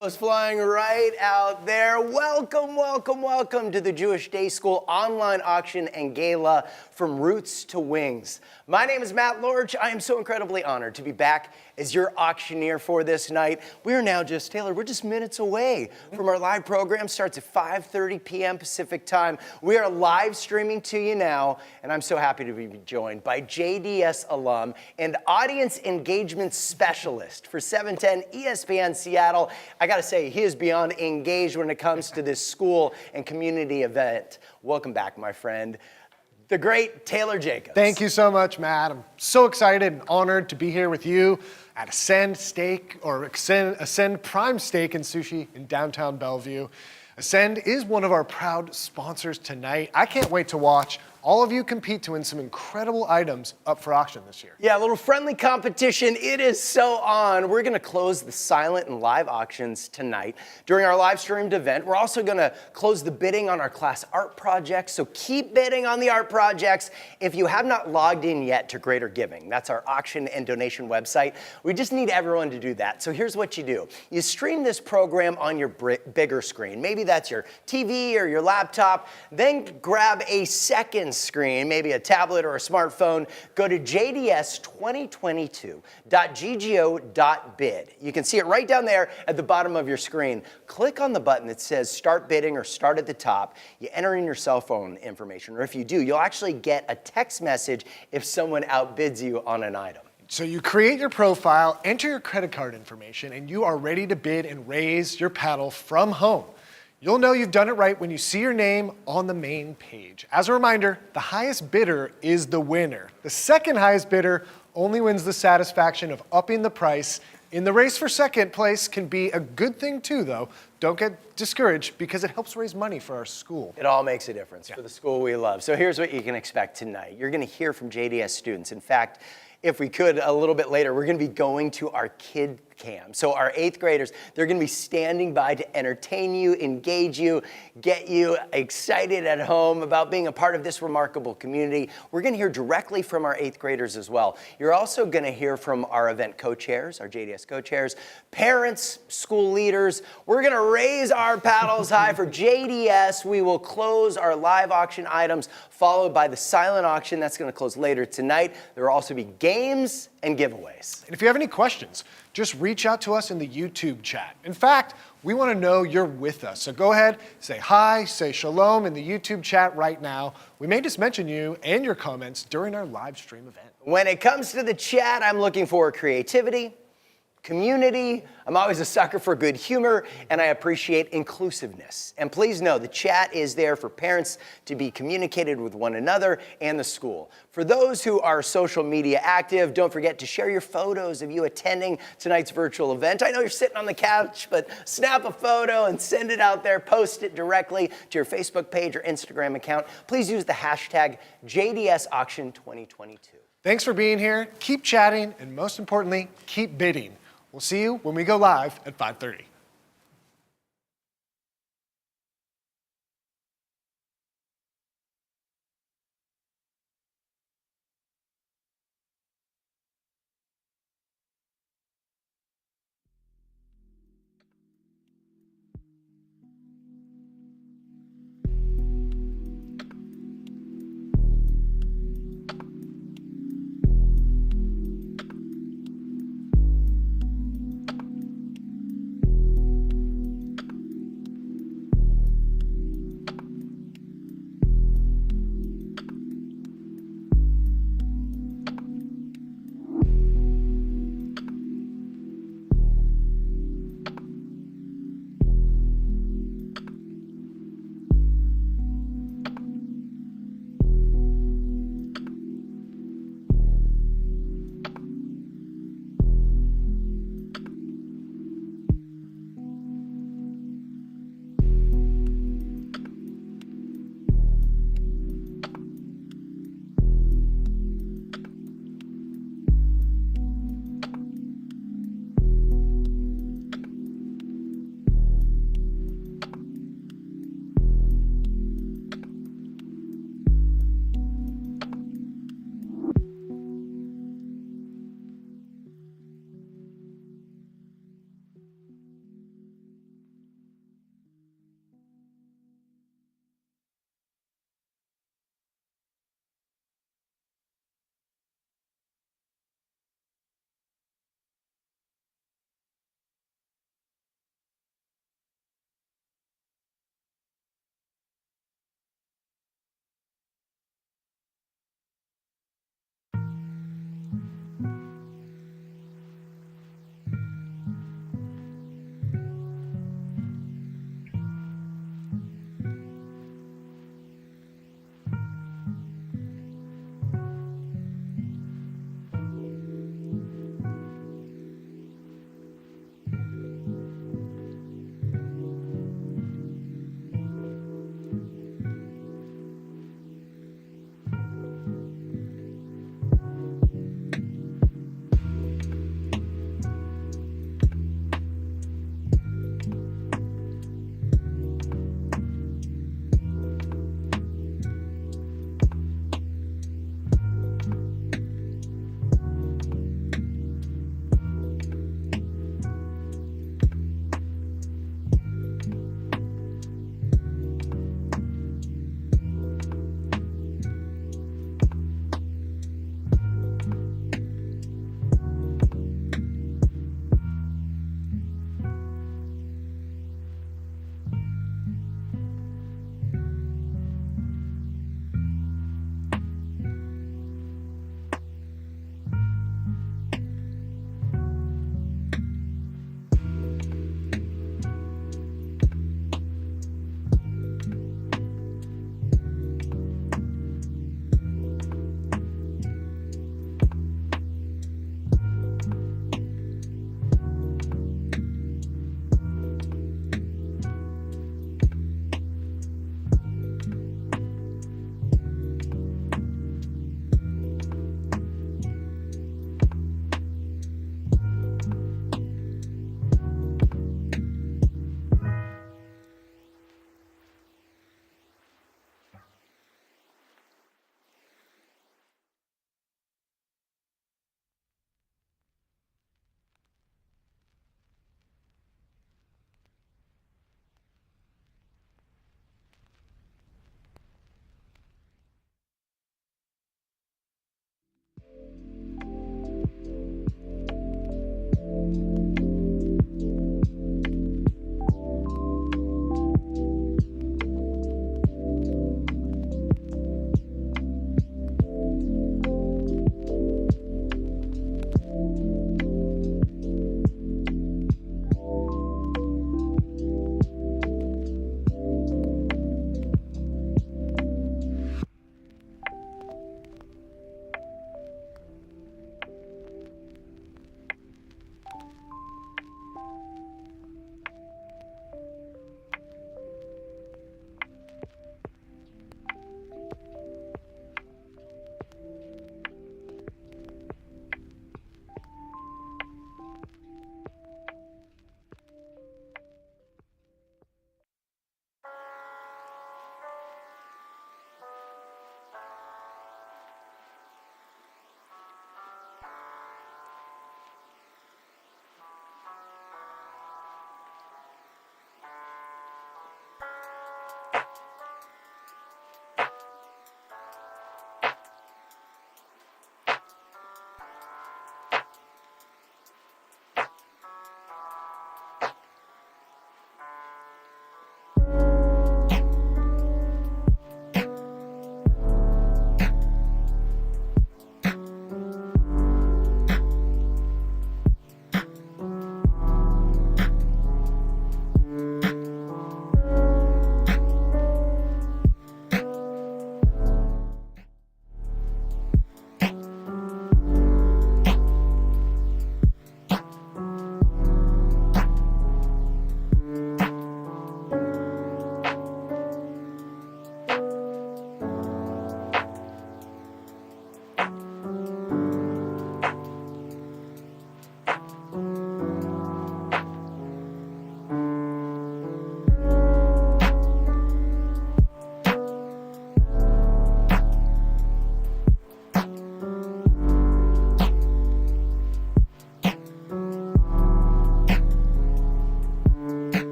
Was flying right out there. Welcome, welcome, welcome to the Jewish Day School online auction and gala from Roots to Wings. My name is Matt Lorch. I am so incredibly honored to be back as your auctioneer for this night. We're now just, Taylor, we're just minutes away from our live program. Starts at 5:30 p.m. Pacific time. We are live streaming to you now, and I'm so happy to be joined by JDS alum and audience engagement specialist for 710 ESPN Seattle. I got to say, he is beyond engaged when it comes to this school and community event. Welcome back, my friend, the great Taylor Jacobs. Thank you so much, Matt. I'm so excited and honored to be here with you at Ascend Prime Steak and Sushi in downtown Bellevue. Ascend is one of our proud sponsors tonight. I can't wait to watch all of you compete to win some incredible items up for auction this year. Yeah, a little friendly competition. It is so on. We're going to close the silent and live auctions tonight during our live streamed event. We're also going to close the bidding on our class art projects. So keep bidding on the art projects. If you have not logged in yet to Greater Giving, that's our auction and donation website, we just need everyone to do that. So here's what you do. You stream this program on your bigger screen. Maybe that's your TV or your laptop. Then grab a second screen, maybe a tablet or a smartphone. Go to jds2022.ggo.bid. You can see it right down there at the bottom of your screen. Click on the button that says start bidding or start at the top. You enter in your cell phone information, or if you do, you'll actually get a text message if someone outbids you on an item. So you create your profile, enter your credit card information, and you are ready to bid and raise your paddle from home. You'll know you've done it right when you see your name on the main page. As a reminder, the highest bidder is the winner. The second highest bidder only wins the satisfaction of upping the price. In the race for second place can be a good thing too, though. Don't get discouraged because it helps raise money for our school. It all makes a difference for the school we love. So here's what you can expect tonight. You're going to hear from JDS students. In fact, if we could, a little bit later, we're going to be going to our kid cam. So our 8th graders, they're going to be standing by to entertain you, engage you, get you excited at home about being a part of this remarkable community. We're going to hear directly from our 8th graders as well. You're also going to hear from our event co-chairs, our JDS co-chairs, parents, school leaders. We're going to raise our paddles high for JDS. We will close our live auction items, followed by the silent auction. That's going to close later tonight. There will also be games and giveaways. And if you have any questions, just reach out to us in the YouTube chat. In fact, we want to know you're with us. So go ahead, say hi, say shalom in the YouTube chat right now. We may just mention you and your comments during our live stream event. When it comes to the chat, I'm looking for creativity, community. I'm always a sucker for good humor, and I appreciate inclusiveness. And please know the chat is there for parents to be communicated with one another and the school. For those who are social media active, don't forget to share your photos of you attending tonight's virtual event. I know you're sitting on the couch, but snap a photo and send it out there. Post it directly to your Facebook page or Instagram account. Please use the hashtag JDSAuction2022. Thanks for being here. Keep chatting, and most importantly, keep bidding. We'll see you when we go live at 5:30.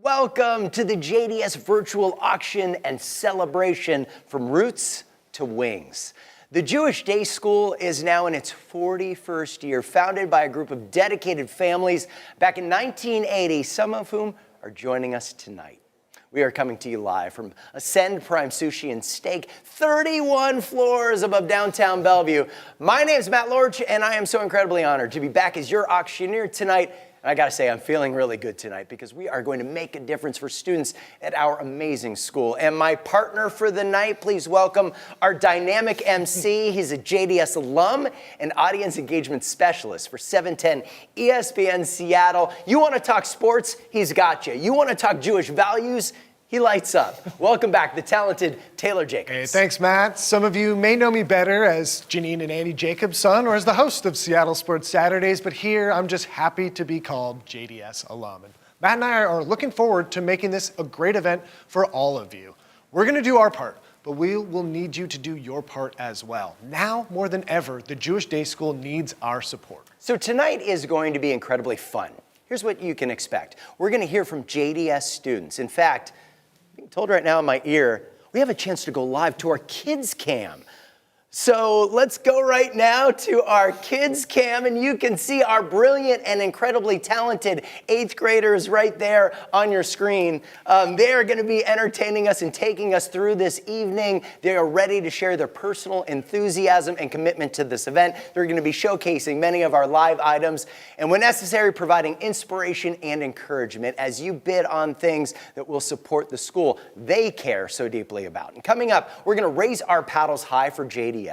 Welcome to the JDS virtual auction and celebration from roots to wings. The Jewish Day School is now in its 41st year, founded by a group of dedicated families back in 1980, some of whom are joining us tonight. We are coming to you live from Ascend Prime Sushi and Steak, 31 floors above downtown Bellevue. My name is Matt Lorch, and I am so incredibly honored to be back as your auctioneer tonight. And I gotta say, I'm feeling really good tonight because we are going to make a difference for students at our amazing school. And my partner for the night, please welcome our dynamic MC. He's a JDS alum and audience engagement specialist for 710 ESPN Seattle. You wanna talk sports? He's got you. You wanna talk Jewish values? He lights up. Welcome back, the talented Taylor Jacobs. Hey, thanks, Matt. Some of you may know me better as Janine and Andy Jacobs' son or as the host of Seattle Sports Saturdays, but here I'm just happy to be called JDS alum. And Matt and I are looking forward to making this a great event for all of you. We're gonna do our part, but we will need you to do your part as well. Now, more than ever, the Jewish Day School needs our support. So tonight is going to be incredibly fun. Here's what you can expect. We're gonna hear from JDS students. In fact, being told right now in my ear, we have a chance to go live to our kids cam. So let's go right now to our kids cam, and you can see our brilliant and incredibly talented 8th graders right there on your screen. They are going to be entertaining us and taking us through this evening. They are ready to share their personal enthusiasm and commitment to this event. They're going to be showcasing many of our live items, and when necessary, providing inspiration and encouragement as you bid on things that will support the school they care so deeply about. And coming up, we're going to raise our paddles high for JDS.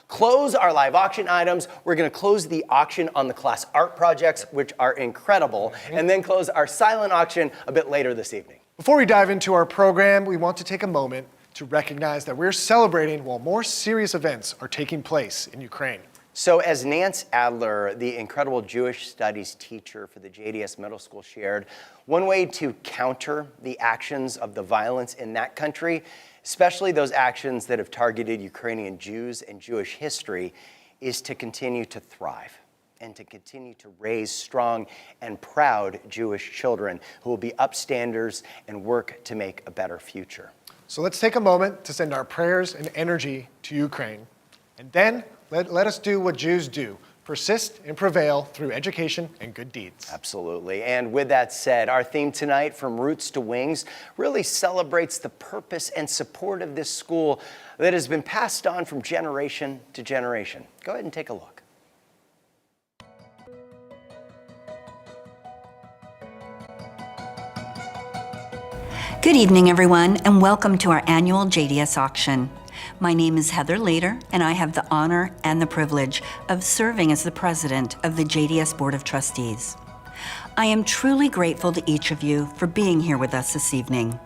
Close our live auction items. We're going to close the auction on the class art projects, which are incredible, and then close our silent auction a bit later this evening. Before we dive into our program, we want to take a moment to recognize that we're celebrating while more serious events are taking place in Ukraine. So as Nance Adler, the incredible Jewish studies teacher for the JDS Middle School, shared, one way to counter the actions of the violence in that country, especially those actions that have targeted Ukrainian Jews and Jewish history, is to continue to thrive and to continue to raise strong and proud Jewish children who will be upstanders and work to make a better future. So let's take a moment to send our prayers and energy to Ukraine. And then let us do what Jews do, persist and prevail through education and good deeds. Absolutely. And with that said, our theme tonight, From Roots to Wings, really celebrates the purpose and support of this school that has been passed on from generation to generation. Go ahead and take a look. Good evening, everyone, and welcome to our annual JDS auction. My name is Heather Lader, and I have the honor and the privilege of serving as the president of the JDS Board of Trustees. I am truly grateful to each of you for being here with us this evening.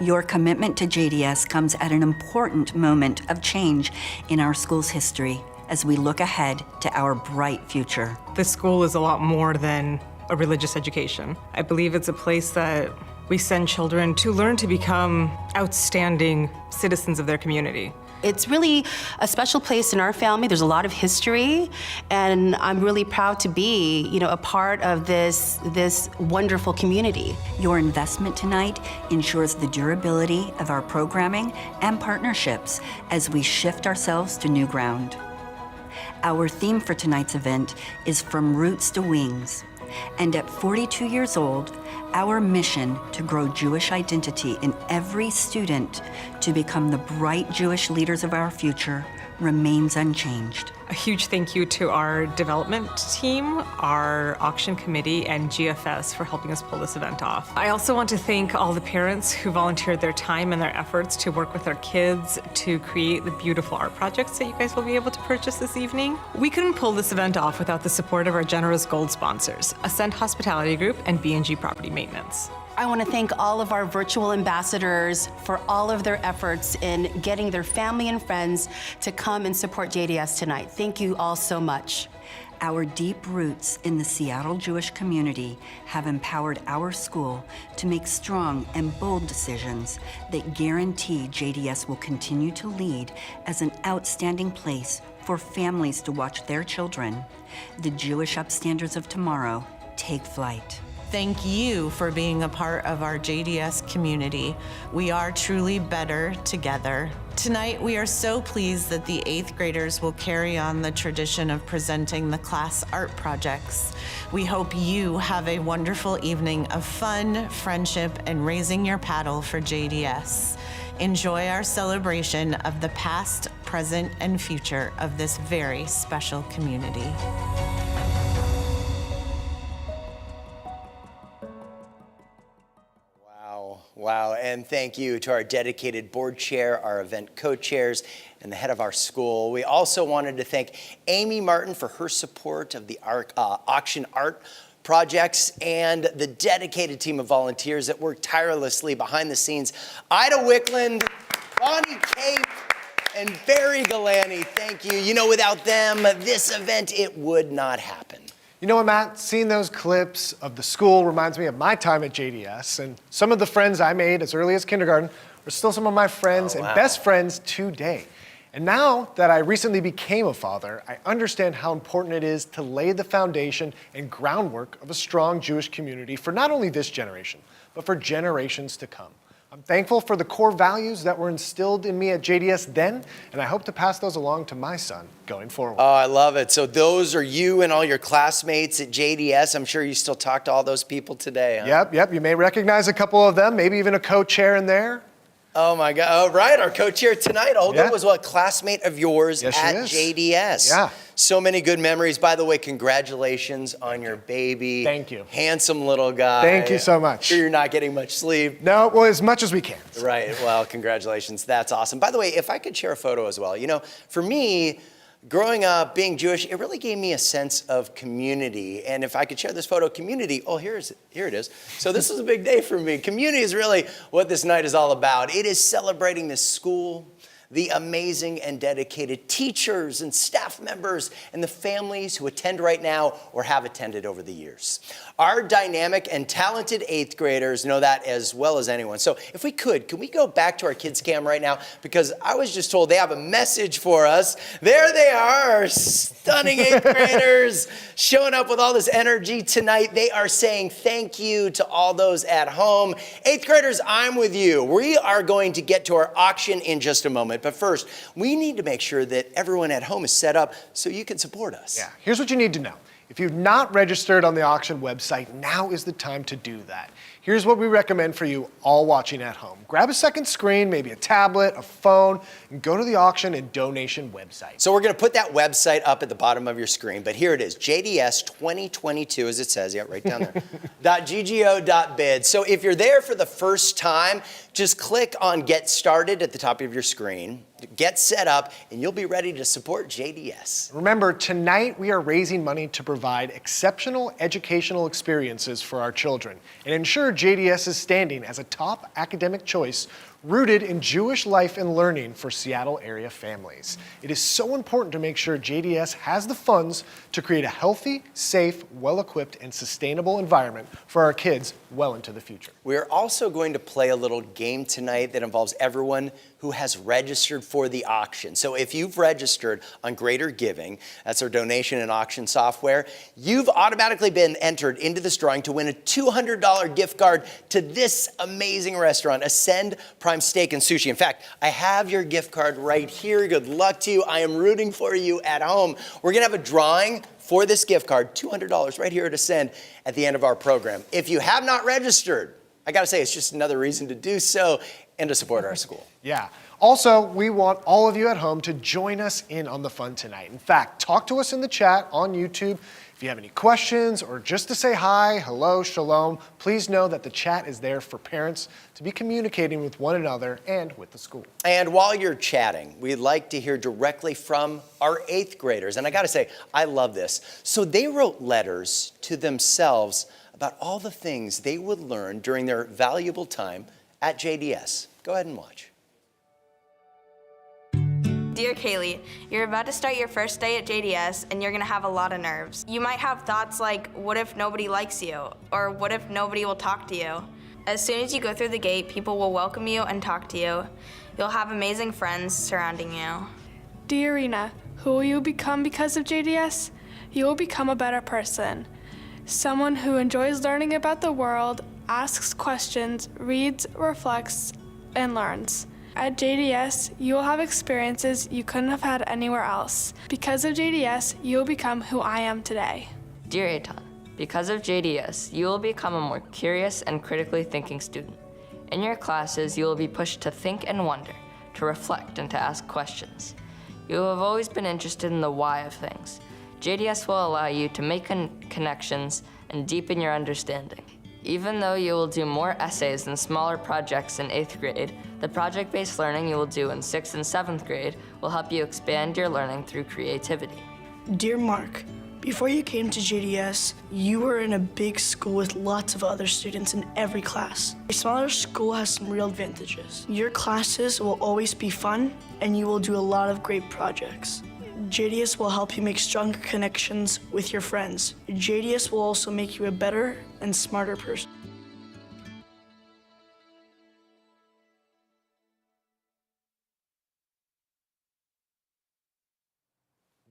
Your commitment to JDS comes at an important moment of change in our school's history as we look ahead to our bright future. This school is a lot more than a religious education. I believe it's a place that we send children to learn to become outstanding citizens of their community. It's really a special place in our family. There's a lot of history, and I'm really proud to be, a part of this wonderful community. Your investment tonight ensures the durability of our programming and partnerships as we shift ourselves to new ground. Our theme for tonight's event is From Roots to Wings. And at 42 years old, our mission to grow Jewish identity in every student to become the bright Jewish leaders of our future remains unchanged. A huge thank you to our development team, our auction committee, and GFS for helping us pull this event off. I also want to thank all the parents who volunteered their time and their efforts to work with our kids to create the beautiful art projects that you guys will be able to purchase this evening. We couldn't pull this event off without the support of our generous gold sponsors, Ascend Hospitality Group and B&G Property Maintenance. I want to thank all of our virtual ambassadors for all of their efforts in getting their family and friends to come and support JDS tonight. Thank you all so much. Our deep roots in the Seattle Jewish community have empowered our school to make strong and bold decisions that guarantee JDS will continue to lead as an outstanding place for families to watch their children, the Jewish upstanders of tomorrow, take flight. Thank you for being a part of our JDS community. We are truly better together. Tonight, we are so pleased that the 8th graders will carry on the tradition of presenting the class art projects. We hope you have a wonderful evening of fun, friendship, and raising your paddle for JDS. Enjoy our celebration of the past, present, and future of this very special community. Wow, and thank you to our dedicated board chair, our event co-chairs, and the head of our school. We also wanted to thank Amy Martin for her support of the auction art projects and the dedicated team of volunteers that work tirelessly behind the scenes. Ida Wickland, Bonnie Cape, and Barry Galani, thank you. You know, without them, this event, it would not happen. You know what, Matt? Seeing those clips of the school reminds me of my time at JDS, and some of the friends I made as early as kindergarten are still some of my friends and best friends today. And now that I recently became a father, I understand how important it is to lay the foundation and groundwork of a strong Jewish community for not only this generation, but for generations to come. I'm thankful for the core values that were instilled in me at JDS then, and I hope to pass those along to my son going forward. Oh, I love it. So those are you and all your classmates at JDS. I'm sure you still talk to all those people today, huh? Yep. You may recognize a couple of them, maybe even a co-chair in there. Oh my God. Oh, right. Our co-chair tonight, Olga, was what, classmate of yours at JDS. Yeah. So many good memories. By the way, congratulations on your baby. Thank you. Handsome little guy. Thank you so much. Sure you're not getting much sleep. No, well, as much as we can. Right. Well, congratulations. That's awesome. By the way, if I could share a photo as well. You know, for me, growing up, being Jewish, it really gave me a sense of community. And if I could share this photo, community, oh, here it is. So this is a big day for me. Community is really what this night is all about. It is celebrating this school, the amazing and dedicated teachers and staff members, and the families who attend right now or have attended over the years. Our dynamic and talented 8th graders know that as well as anyone. So if we could we go back to our kids cam right now? Because I was just told they have a message for us. There they are, our stunning 8th graders showing up with all this energy tonight. They are saying thank you to all those at home. 8th graders, I'm with you. We are going to get to our auction in just a moment. But first, we need to make sure that everyone at home is set up so you can support us. Yeah, here's what you need to know. If you've not registered on the auction website, now is the time to do that. Here's what we recommend for you all watching at home. Grab a second screen, maybe a tablet, a phone, and go to the auction and donation website. So we're going to put that website up at the bottom of your screen, but here it is, JDS 2022, as it says, yeah, right down there, .ggo.bid. So if you're there for the first time, just click on Get Started at the top of your screen, get set up, and you'll be ready to support JDS. Remember, tonight we are raising money to provide exceptional educational experiences for our children and ensure JDS is standing as a top academic choice rooted in Jewish life and learning for Seattle area families. It is so important to make sure JDS has the funds to create a healthy, safe, well-equipped, and sustainable environment for our kids well into the future. We're also going to play a little game tonight that involves everyone who has registered for the auction. So if you've registered on Greater Giving, that's our donation and auction software, you've automatically been entered into this drawing to win a $200 gift card to this amazing restaurant, Ascend Prime Steak and Sushi. In fact, I have your gift card right here. Good luck to you. I am rooting for you at home. We're gonna have a drawing for this gift card, $200 right here at Ascend at the end of our program. If you have not registered, I gotta say, it's just another reason to do so and to support our school. Yeah. Also, we want all of you at home to join us in on the fun tonight. In fact, talk to us in the chat on YouTube. If you have any questions or just to say hi, hello, shalom, please know that the chat is there for parents to be communicating with one another and with the school. And while you're chatting, we'd like to hear directly from our 8th graders. And I gotta say, I love this. So they wrote letters to themselves about all the things they would learn during their valuable time at JDS. Go ahead and watch. Dear Kaylee, you're about to start your first day at JDS and you're gonna have a lot of nerves. You might have thoughts like, what if nobody likes you? Or what if nobody will talk to you? As soon as you go through the gate, people will welcome you and talk to you. You'll have amazing friends surrounding you. Dear Rena, who will you become because of JDS? You will become a better person. someone who enjoys learning about the world, asks questions, reads, reflects, and learns. At JDS, you will have experiences you couldn't have had anywhere else. Because of JDS, you will become who I am today. Dear Eitan, because of JDS, you will become a more curious and critically thinking student. In your classes, you will be pushed to think and wonder, to reflect and to ask questions. You have always been interested in the why of things. JDS will allow you to make connections and deepen your understanding. Even though you will do more essays and smaller projects in 8th grade, the project-based learning you will do in 6th and 7th grade will help you expand your learning through creativity. Dear Mark, before you came to JDS, you were in a big school with lots of other students in every class. A smaller school has some real advantages. Your classes will always be fun, and you will do a lot of great projects. JDS will help you make stronger connections with your friends. JDS will also make you a better and smarter person.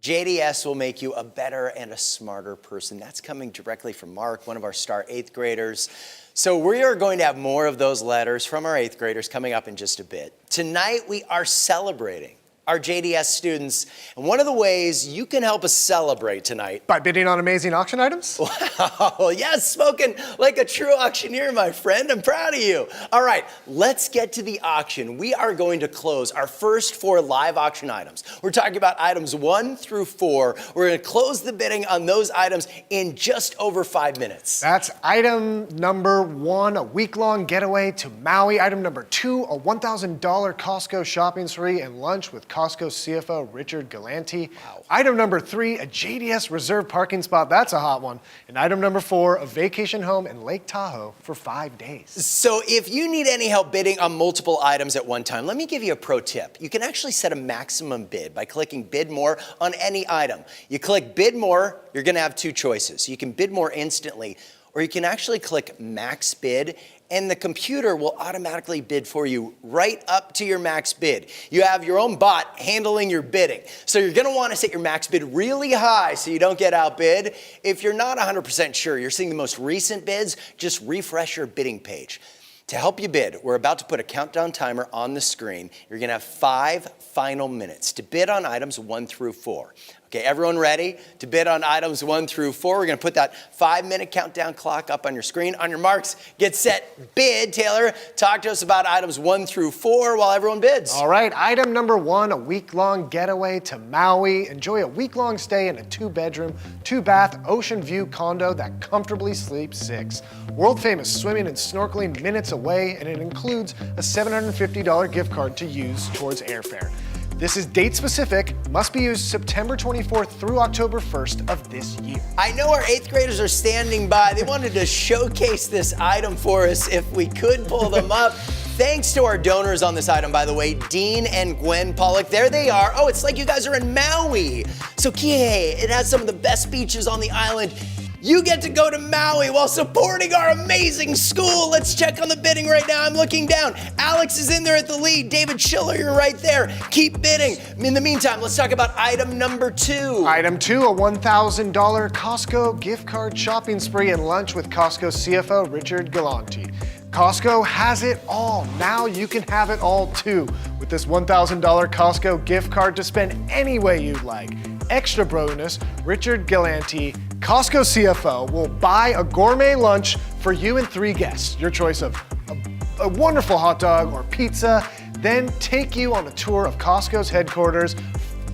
JDS will make you a better and a smarter person. That's coming directly from Mark, one of our star 8th graders. So we are going to have more of those letters from our 8th graders coming up in just a bit. Tonight we are celebrating our JDS students, and one of the ways you can help us celebrate tonight. By bidding on amazing auction items? Wow, yes, spoken like a true auctioneer, my friend. I'm proud of you. All right, let's get to the auction. We are going to close our first 4 live auction items. We're talking about items 1 through 4. We're going to close the bidding on those items in just over 5 minutes. That's item number 1, a week-long getaway to Maui. Item number 2, a $1,000 Costco shopping spree and lunch with Costco CFO Richard Galanti. Wow. Item number 3, a JDS reserve parking spot. That's a hot one. And item number 4, a vacation home in Lake Tahoe for 5 days. So if you need any help bidding on multiple items at one time, let me give you a pro tip. You can actually set a maximum bid by clicking bid more on any item. You click bid more, you're going to have 2 choices. You can bid more instantly, or you can actually click max bid, and the computer will automatically bid for you right up to your max bid. You have your own bot handling your bidding. So you're gonna wanna set your max bid really high so you don't get outbid. If you're not 100% sure you're seeing the most recent bids, just refresh your bidding page. To help you bid, we're about to put a countdown timer on the screen. You're gonna have 5 final minutes to bid on items 1 through 4. Okay, everyone ready to bid on items 1 through 4? We're gonna put that 5-minute countdown clock up on your screen. On your marks, get set, bid. Taylor, talk to us about items 1 through 4 while everyone bids. All right, item number 1, a week-long getaway to Maui. Enjoy a week-long stay in a 2-bedroom, 2-bath, ocean view condo that comfortably sleeps 6. World-famous swimming and snorkeling minutes away, and it includes a $750 gift card to use towards airfare. This is date specific, must be used September 24th through October 1st of this year. I know our 8th graders are standing by. They wanted to showcase this item for us if we could pull them up. Thanks to our donors on this item, by the way, Dean and Gwen Pollock. There they are. Oh, it's like you guys are in Maui. So Kihei, it has some of the best beaches on the island. You get to go to Maui while supporting our amazing school. Let's check on the bidding right now. I'm looking down. Alex is in there at the lead. David Schiller, you're right there. Keep bidding. In the meantime, let's talk about item number 2. Item 2, a $1,000 Costco gift card shopping spree and lunch with Costco CFO Richard Galanti. Costco has it all. Now you can have it all too with this $1,000 Costco gift card to spend any way you'd like. Extra bonus, Richard Galanti, Costco CFO, will buy a gourmet lunch for you and 3 guests. Your choice of a wonderful hot dog or pizza, then take you on a tour of Costco's headquarters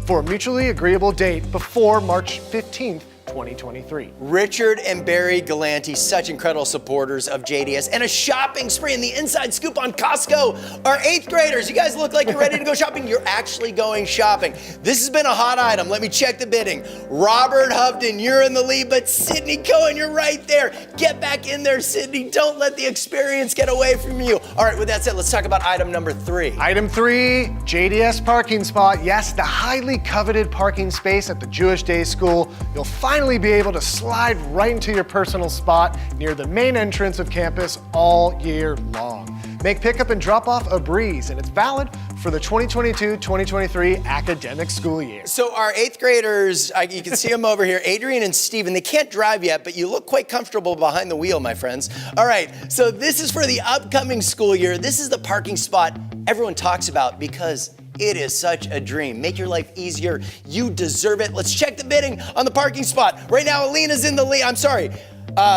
for a mutually agreeable date before March 15th, 2023. Richard and Barry Galanti, such incredible supporters of JDS, and a shopping spree. And the inside scoop on Costco, our 8th graders. You guys look like you're ready to go shopping. You're actually going shopping. This has been a hot item. Let me check the bidding. Robert Hovden, you're in the lead, but Sydney Cohen, you're right there. Get back in there, Sydney. Don't let the experience get away from you. All right, with that said, let's talk about item number 3. Item 3, JDS parking spot. Yes, the highly coveted parking space at the Jewish Day School. You'll finally be able to slide right into your personal spot near the main entrance of campus all year long. Make pickup and drop off a breeze, and it's valid for the 2022-2023 academic school year. So our 8th graders, you can see them over here, Adrian and Steven, they can't drive yet, but you look quite comfortable behind the wheel, my friends. All right, so this is for the upcoming school year. This is the parking spot everyone talks about because it is such a dream. Make your life easier. You deserve it. Let's check the bidding on the parking spot. Right now, Alina's in the lead. I'm sorry.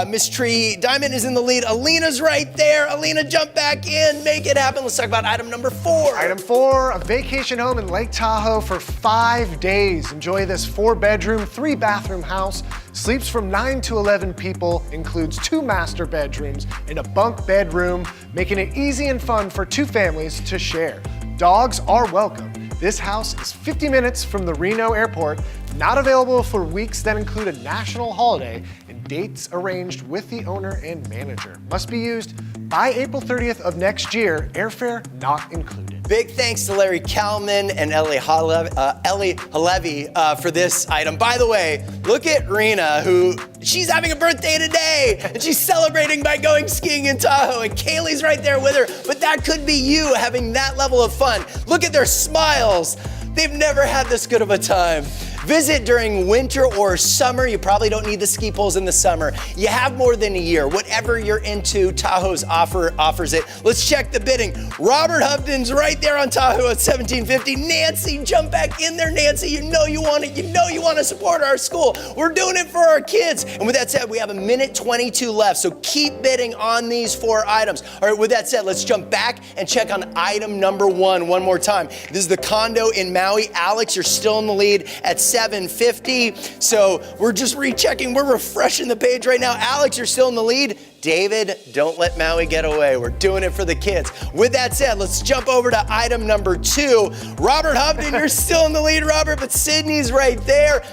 Miss Tree Diamond is in the lead. Alina's right there. Alina, jump back in. Make it happen. Let's talk about item number 4. Item 4, a vacation home in Lake Tahoe for 5 days. Enjoy this 4-bedroom, 3-bathroom house. Sleeps from 9 to 11 people, includes 2 master bedrooms and a bunk bedroom, making it easy and fun for 2 families to share. Dogs are welcome. This house is 50 minutes from the Reno airport, not available for weeks that include a national holiday, and dates arranged with the owner and manager. Must be used by April 30th of next year, airfare not included. Big thanks to Larry Kalman and Ellie Halevi for this item. By the way, look at Rena, who she's having a birthday today, and she's celebrating by going skiing in Tahoe, and Kaylee's right there with her, but that could be you having that level of fun. Look at their smiles. They've never had this good of a time. Visit during winter or summer. You probably don't need the ski poles in the summer. You have more than a year. Whatever you're into, Tahoe's offers it. Let's check the bidding. Robert Hovden's right there on Tahoe at $17.50. Nancy, jump back in there, Nancy. You know you want it. You know you want to support our school. We're doing it for our kids. And with that said, we have a minute 22 left. So keep bidding on these 4 items. All right, with that said, let's jump back and check on item number 1 one more time. This is the condo in Maui. Alex, you're still in the lead at $750. So we're just rechecking. We're refreshing the page right now. Alex, you're still in the lead. David, don't let Maui get away. We're doing it for the kids. With that said, let's jump over to item number 2. Robert Hovden, you're still in the lead, Robert, but Sydney's right there.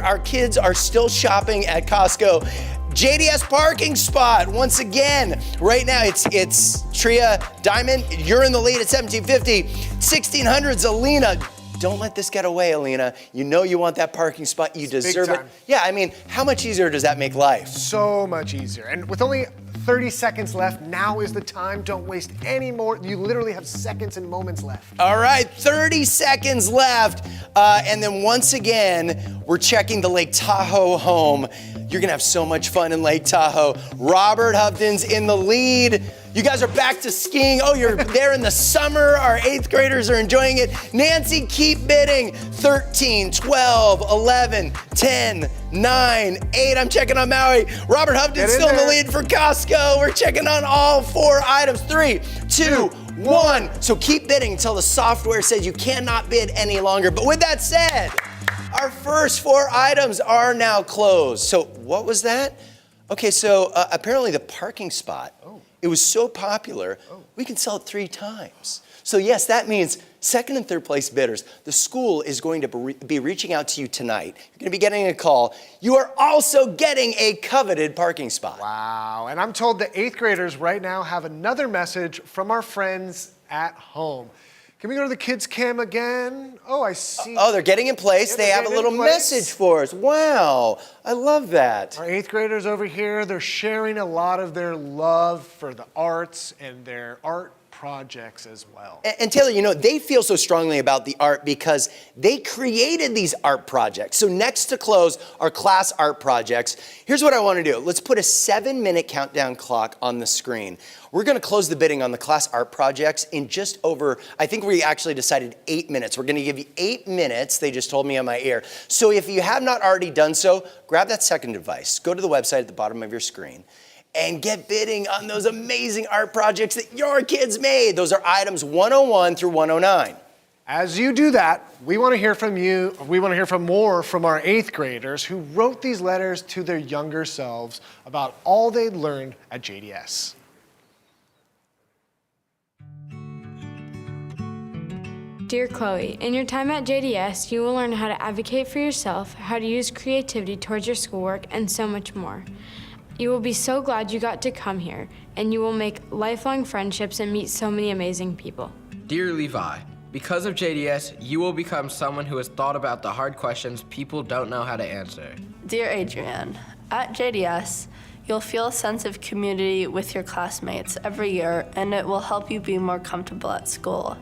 Our kids are still shopping at Costco. JDS parking spot, once again, right now it's Tria Diamond. You're in the lead at $17.50. 1600's Alina. Don't let this get away, Alina. You know you want that parking spot. You deserve it. Yeah, I mean, how much easier does that make life? So much easier. And with only 30 seconds left, now is the time. Don't waste any more. You literally have seconds and moments left. All right, 30 seconds left. And then once again, we're checking the Lake Tahoe home. You're gonna have so much fun in Lake Tahoe. Robert Hovden's in the lead. You guys are back to skiing. Oh, you're there in the summer. Our 8th graders are enjoying it. Nancy, keep bidding. 13, 12, 11, 10, 9, 8. I'm checking on Maui. Robert Hovden's still in the lead for Costco. We're checking on all 4 items. 3, 2, 1. So keep bidding until the software says you cannot bid any longer. But with that said, our first 4 items are now closed. So what was that? Okay, so apparently the parking spot, it was so popular, we can sell it 3 times. So yes, that means 2nd and 3rd place bidders, the school is going to be reaching out to you tonight. You're going to be getting a call. You are also getting a coveted parking spot. Wow, and I'm told the 8th graders right now have another message from our friends at home. Can we go to the kids' cam again? Oh, I see. Oh, they're getting in place. Yeah, they have a little message for us. Wow, I love that. Our 8th graders over here, they're sharing a lot of their love for the arts and their art projects as well. And Taylor, you know, they feel so strongly about the art because they created these art projects. So next to close our class art projects, here's what I want to do. Let's put a 7-minute countdown clock on the screen. We're going to close the bidding on the class art projects in just over, I think we actually decided 8 minutes. We're going to give you 8 minutes, they just told me on my ear. So if you have not already done so, grab that second device, go to the website at the bottom of your screen, and get bidding on those amazing art projects that your kids made. Those are items 101 through 109. As you do that, we want to hear from you. We want to hear from more from our 8th graders who wrote these letters to their younger selves about all they'd learned at JDS. Dear Chloe, in your time at JDS, you will learn how to advocate for yourself, how to use creativity towards your schoolwork, and so much more. You will be so glad you got to come here, and you will make lifelong friendships and meet so many amazing people. Dear Levi, because of JDS, you will become someone who has thought about the hard questions people don't know how to answer. Dear Adrian, at JDS, You'll feel a sense of community with your classmates every year, and it will help you be more comfortable at school.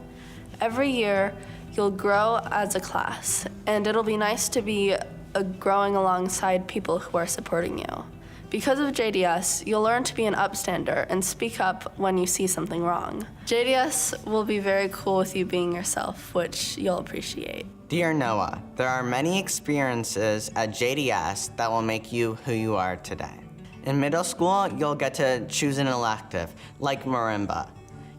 Every year, you'll grow as a class, and it'll be nice to be growing alongside people who are supporting you. Because of JDS, you'll learn to be an upstander and speak up when you see something wrong. JDS will be very cool with you being yourself, which you'll appreciate. Dear Noah, there are many experiences at JDS that will make you who you are today. In middle school, you'll get to choose an elective, like marimba.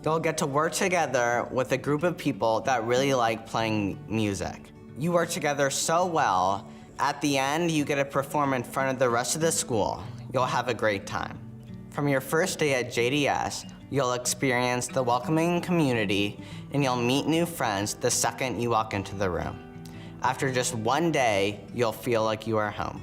You'll get to work together with a group of people that really like playing music. You work together so well, at the end, you get to perform in front of the rest of the school. You'll have a great time. From your first day at JDS, you'll experience the welcoming community, and you'll meet new friends the second you walk into the room. After just one day, you'll feel like you are home.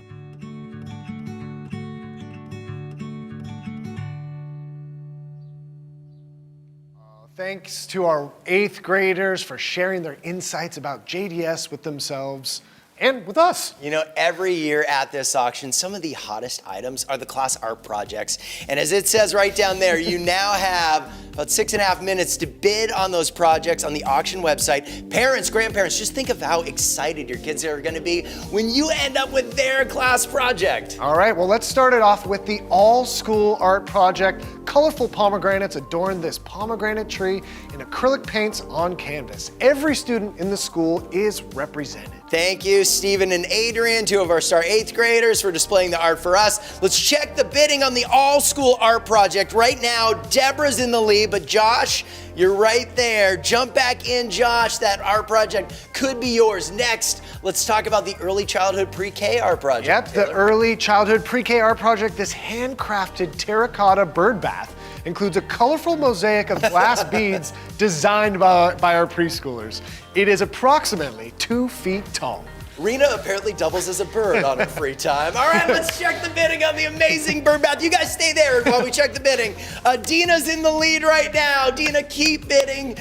Thanks to our 8th graders for sharing their insights about JDS with themselves and with us. You know, every year at this auction, some of the hottest items are the class art projects. And as it says right down there, you now have about 6.5 minutes to bid on those projects on the auction website. Parents, grandparents, just think of how excited your kids are gonna be when you end up with their class project. All right, well, let's start it off with the all-school art project. Colorful pomegranates adorn this pomegranate tree in acrylic paints on canvas. Every student in the school is represented. Thank you, Stephen and Adrian, 2 of our star 8th graders, for displaying the art for us. Let's check the bidding on the all-school art project. Right now, Deborah's in the lead, but Josh, you're right there. Jump back in, Josh. That art project could be yours. Next, let's talk about the early childhood pre-K art project. Yep, the early childhood pre-K art project, this handcrafted terracotta bird bath, includes a colorful mosaic of glass beads designed by our preschoolers. It is approximately 2 feet tall. Rena apparently doubles as a bird on her free time. All right, let's check the bidding on the amazing bird bath. You guys stay there while we check the bidding. Dina's in the lead right now. Dina, keep bidding.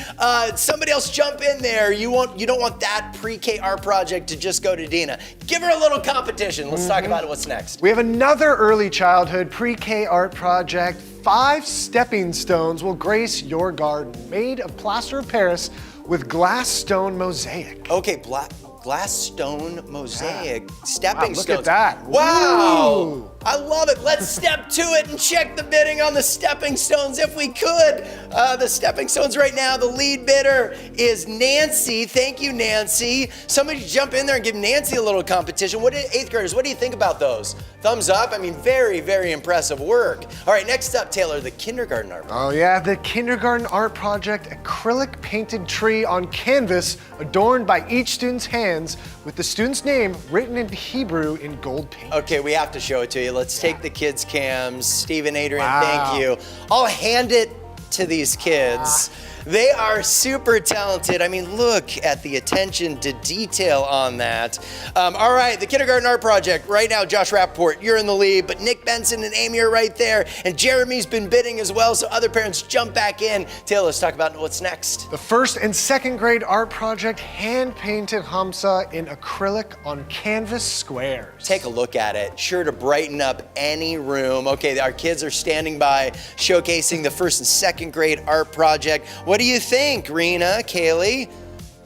Somebody else jump in there. You don't want that pre-K art project to just go to Dina. Give her a little competition. Let's talk about it. What's next? We have another early childhood pre-K art project. 5 stepping stones will grace your garden, made of plaster of Paris with glass stone mosaic. Okay, glass stone mosaic, stepping stones. Look at that. Wow, Ooh. I love it. Let's step to it and check the bidding on the stepping stones if we could. The stepping stones right now, the lead bidder is Nancy. Thank you, Nancy. Somebody jump in there and give Nancy a little competition. 8th graders, what do you think about those? Thumbs up. I mean, very, very impressive work. All right, next up, Taylor, the kindergarten art project. Oh yeah, the kindergarten art project, acrylic painted tree on canvas adorned by each student's hands with the student's name written in Hebrew in gold paint. Okay, we have to show it to you. Let's take the kids' cams. Stephen, Adrian, Wow. thank you. I'll hand it to these kids. They are super talented. I mean, look at the attention to detail on that. All right, the kindergarten art project. Right now, Josh Rappaport, you're in the lead, but Nick Benson and Amy are right there, and Jeremy's been bidding as well, so other parents jump back in. Taylor, let's talk about what's next. The 1st and 2nd grade art project, hand-painted Hamsa in acrylic on canvas squares. Take a look at it. Sure to brighten up any room. Okay, our kids are standing by, showcasing the 1st and 2nd grade art project. What do you think, Rena, Kaylee?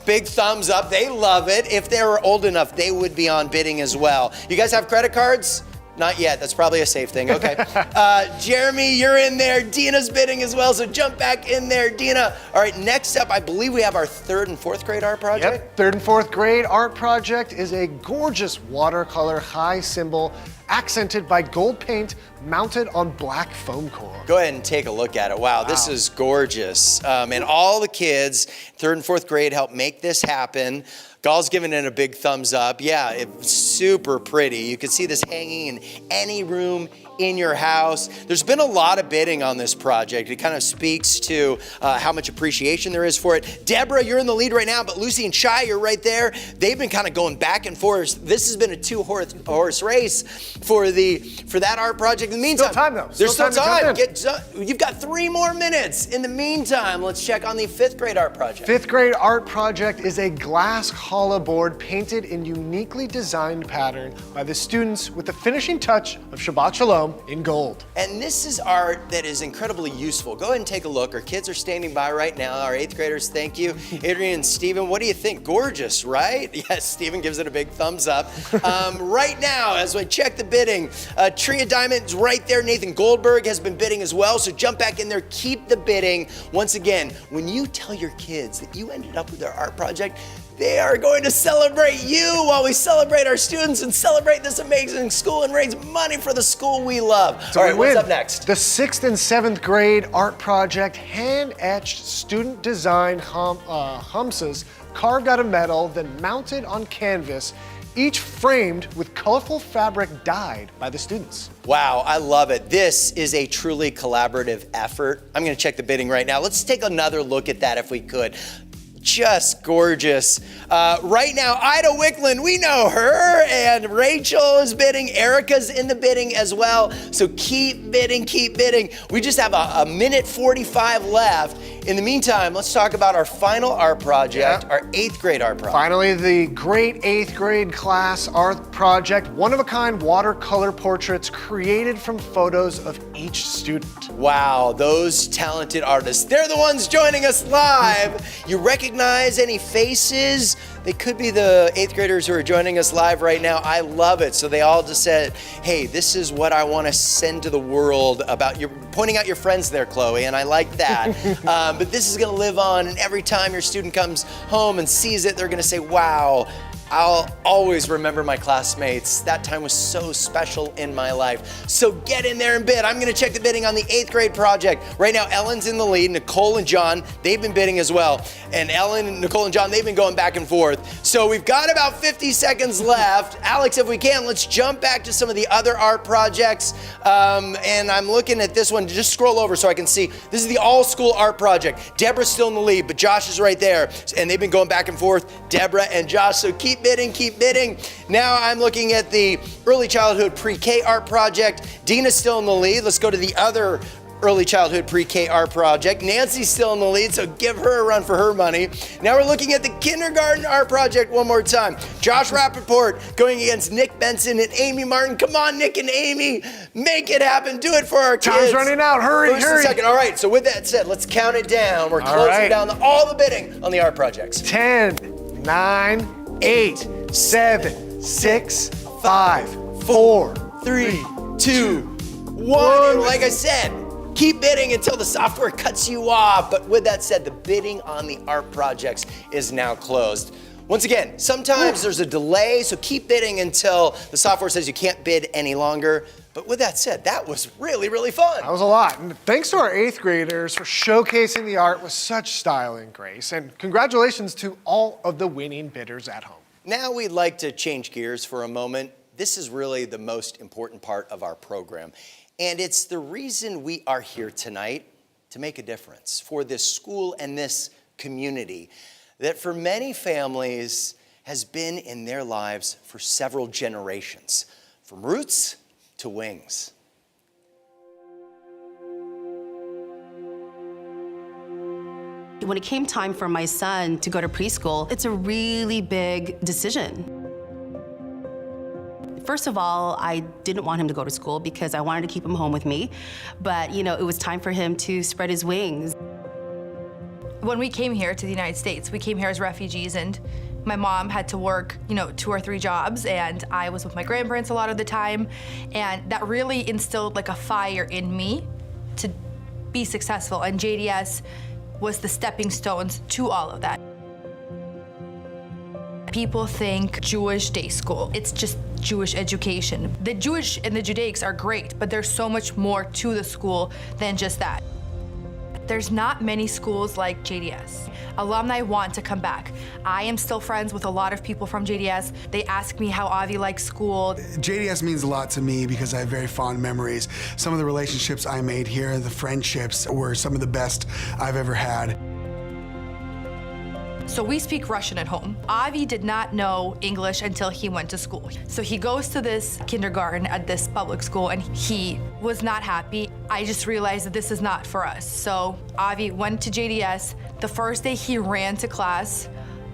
Big thumbs up. They love it. If they were old enough, they would be on bidding as well. You guys have credit cards? Not yet. That's probably a safe thing. Okay. Jeremy, you're in there. Dina's bidding as well, so jump back in there. Dina. All right, next up, I believe we have our 3rd and 4th grade art project. Yep, 3rd and 4th grade art project is a gorgeous watercolor high symbol accented by gold paint mounted on black foam core. Go ahead and take a look at it. Wow, this is gorgeous. And all the kids, 3rd and 4th grade, helped make this happen. Gall's giving it a big thumbs up. Yeah, it's super pretty. You can see this hanging in any room in your house. There's been a lot of bidding on this project. It kind of speaks to how much appreciation there is for it. Deborah, you're in the lead right now, but Lucy and Shai, you're right there. They've been kind of going back and forth. This has been a 2-horse race for that art project. In the meantime, still time though. There's still time. You've got 3 more minutes. In the meantime, let's check on the 5th grade art project. 5th grade art project is a glass challah board painted in uniquely designed pattern by the students with the finishing touch of Shabbat Shalom chrome in gold. And this is art that is incredibly useful. Go ahead and take a look. Our kids are standing by right now. Our 8th graders, thank you. Adrian and Stephen, what do you think? Gorgeous, right? Yes, Stephen gives it a big thumbs up. Right now, as we check the bidding, Tree of Diamonds right there. Nathan Goldberg has been bidding as well, so jump back in there, keep the bidding. Once again, when you tell your kids that you ended up with their art project, they are going to celebrate you while we celebrate our students and celebrate this amazing school and raise money for the school we love. So all right, what's up next? The 6th and 7th grade art project hand-etched student design humsas carved out of metal, then mounted on canvas, each framed with colorful fabric dyed by the students. Wow, I love it. This is a truly collaborative effort. I'm gonna check the bidding right now. Let's take another look at that if we could. Just gorgeous. Right now, Ida Wickland, we know her, and Rachel is bidding. Erica's in the bidding as well. So keep bidding, keep bidding. We just have a minute 45 left. In the meantime, let's talk about our final art project, our 8th grade art project. Finally, the great 8th grade class art project, one-of-a-kind watercolor portraits created from photos of each student. Wow, those talented artists. They're the ones joining us live. You recognize any faces? They could be the 8th graders who are joining us live right now. I love it. So they all just said, hey, this is what I want to send to the world about you, pointing out your friends there, Chloe, and I like that. But this is going to live on, and every time your student comes home and sees it, they're going to say, wow, I'll always remember my classmates. That time was so special in my life. So get in there and bid. I'm gonna check the bidding on the 8th grade project. Right now, Ellen's in the lead. Nicole and John, they've been bidding as well. And Ellen, Nicole, and John, they've been going back and forth. So we've got about 50 seconds left. Alex, if we can, let's jump back to some of the other art projects. And I'm looking at this one. Just scroll over so I can see. This is the all-school art project. Deborah's still in the lead, but Josh is right there. And they've been going back and forth, Deborah and Josh. So keep bidding, keep bidding. Now I'm looking at the early childhood pre-K art project. Dina's still in the lead. Let's go to the other early childhood pre-K art project. Nancy's still in the lead, so give her a run for her money. Now we're looking at the kindergarten art project one more time. Josh Rappaport going against Nick Benson and Amy Martin. Come on, Nick and Amy, make it happen. Do it for our kids. Time's running out. Hurry, First hurry. and second. All right, so with that said, let's count it down. We're closing down all the bidding on the art projects. 10, 9, 8, 7, 6, 5, 4, 3, 2, 1. And like I said, keep bidding until the software cuts you off. But with that said, the bidding on the art projects is now closed. Once again, sometimes there's a delay, so keep bidding until the software says you can't bid any longer. But with that said, that was really, really fun. That was a lot. And thanks to our 8th graders for showcasing the art with such style and grace. And congratulations to all of the winning bidders at home. Now we'd like to change gears for a moment. This is really the most important part of our program. And it's the reason we are here tonight, to make a difference for this school and this community that for many families has been in their lives for several generations, from roots to wings. When it came time for my son to go to preschool, it's a really big decision. First of all, I didn't want him to go to school because I wanted to keep him home with me. But, you know, it was time for him to spread his wings. When we came here to the United States, we came here as refugees, and my mom had to work, 2 or 3 jobs, and I was with my grandparents a lot of the time. And that really instilled like a fire in me to be successful. And JDS was the stepping stones to all of that. People think Jewish day school, it's just Jewish education. The Jewish and the Judaics are great, but there's so much more to the school than just that. There's not many schools like JDS. Alumni want to come back. I am still friends with a lot of people from JDS. They ask me how Avi likes school. JDS means a lot to me because I have very fond memories. Some of the relationships I made here, the friendships, were some of the best I've ever had. So we speak Russian at home. Avi did not know English until he went to school. So he goes to this kindergarten at this public school and he was not happy. I just realized that this is not for us. So Avi went to JDS. The first day he ran to class,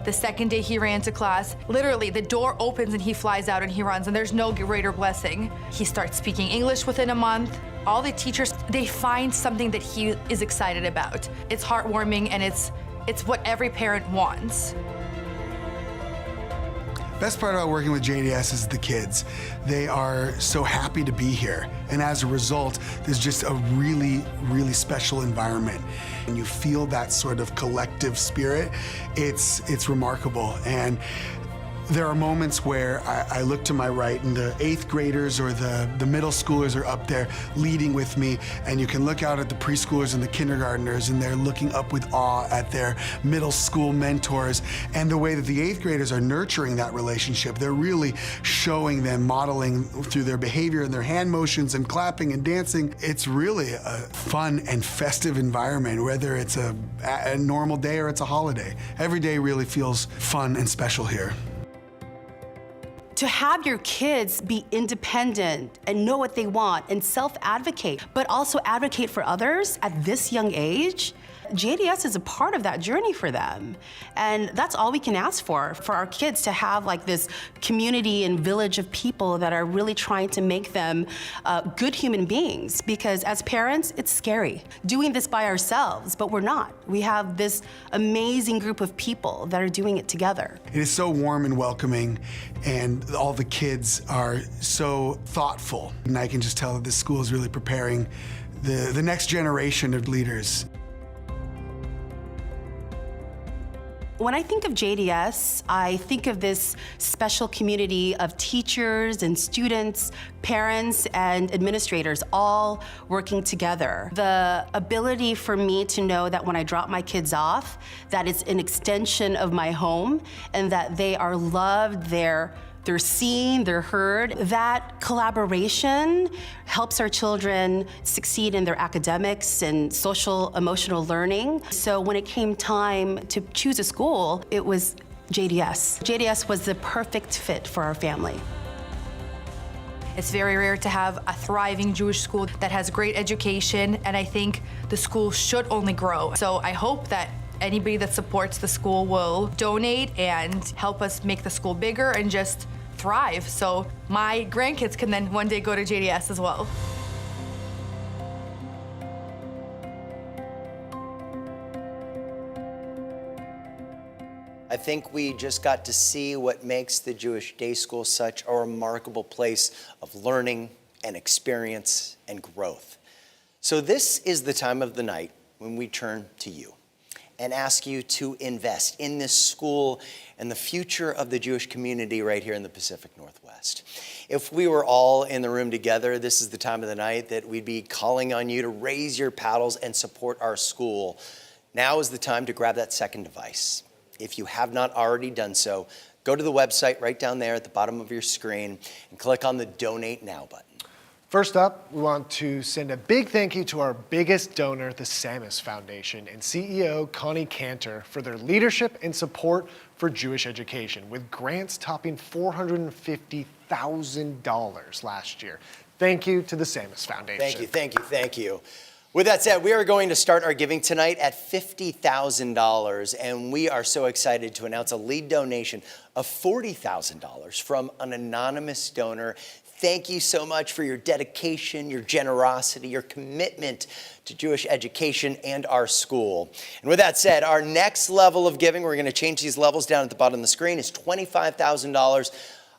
The second day he ran to class, literally the door opens and he flies out and he runs, and there's no greater blessing. He starts speaking English within a month. All the teachers, they find something that he is excited about. It's heartwarming, and it's what every parent wants. Best part about working with JDS is the kids. They are so happy to be here. And as a result, there's just a really, really special environment. And you feel that sort of collective spirit. It's remarkable. And there are moments where I look to my right and the 8th graders or the middle schoolers are up there leading with me, and you can look out at the preschoolers and the kindergartners, and they're looking up with awe at their middle school mentors. And the way that the 8th graders are nurturing that relationship, they're really showing them, modeling through their behavior and their hand motions and clapping and dancing. It's really a fun and festive environment, whether it's a normal day or it's a holiday. Every day really feels fun and special here. To have your kids be independent and know what they want and self-advocate, but also advocate for others at this young age, JDS is a part of that journey for them. And that's all we can ask for our kids, to have like this community and village of people that are really trying to make them good human beings. Because as parents, it's scary doing this by ourselves, but we're not. We have this amazing group of people that are doing it together. It is so warm and welcoming, and all the kids are so thoughtful. And I can just tell that this school is really preparing the next generation of leaders. When I think of JDS, I think of this special community of teachers and students, parents and administrators all working together. The ability for me to know that when I drop my kids off, that it's an extension of my home and that they are loved, they're seen, they're heard. That collaboration helps our children succeed in their academics and social emotional learning. So when it came time to choose a school, it was JDS. JDS was the perfect fit for our family. It's very rare to have a thriving Jewish school that has great education, and I think the school should only grow. So I hope that anybody that supports the school will donate and help us make the school bigger and just thrive, so my grandkids can then one day go to JDS as well. I think we just got to see what makes the Jewish Day School such a remarkable place of learning and experience and growth. So this is the time of the night when we turn to you and ask you to invest in this school and the future of the Jewish community right here in the Pacific Northwest. If we were all in the room together, this is the time of the night that we'd be calling on you to raise your paddles and support our school. Now is the time to grab that second device. If you have not already done so, go to the website right down there at the bottom of your screen and click on the Donate Now button. First up, we want to send a big thank you to our biggest donor, the Samus Foundation, and CEO Connie Cantor for their leadership and support for Jewish education, with grants topping $450,000 last year. Thank you to the Samus Foundation. Thank you, thank you, thank you. With that said, we are going to start our giving tonight at $50,000, and we are so excited to announce a lead donation of $40,000 from an anonymous donor. Thank you so much for your dedication, your generosity, your commitment to Jewish education and our school. And with that said, our next level of giving, we're going to change these levels down at the bottom of the screen, is $25,000.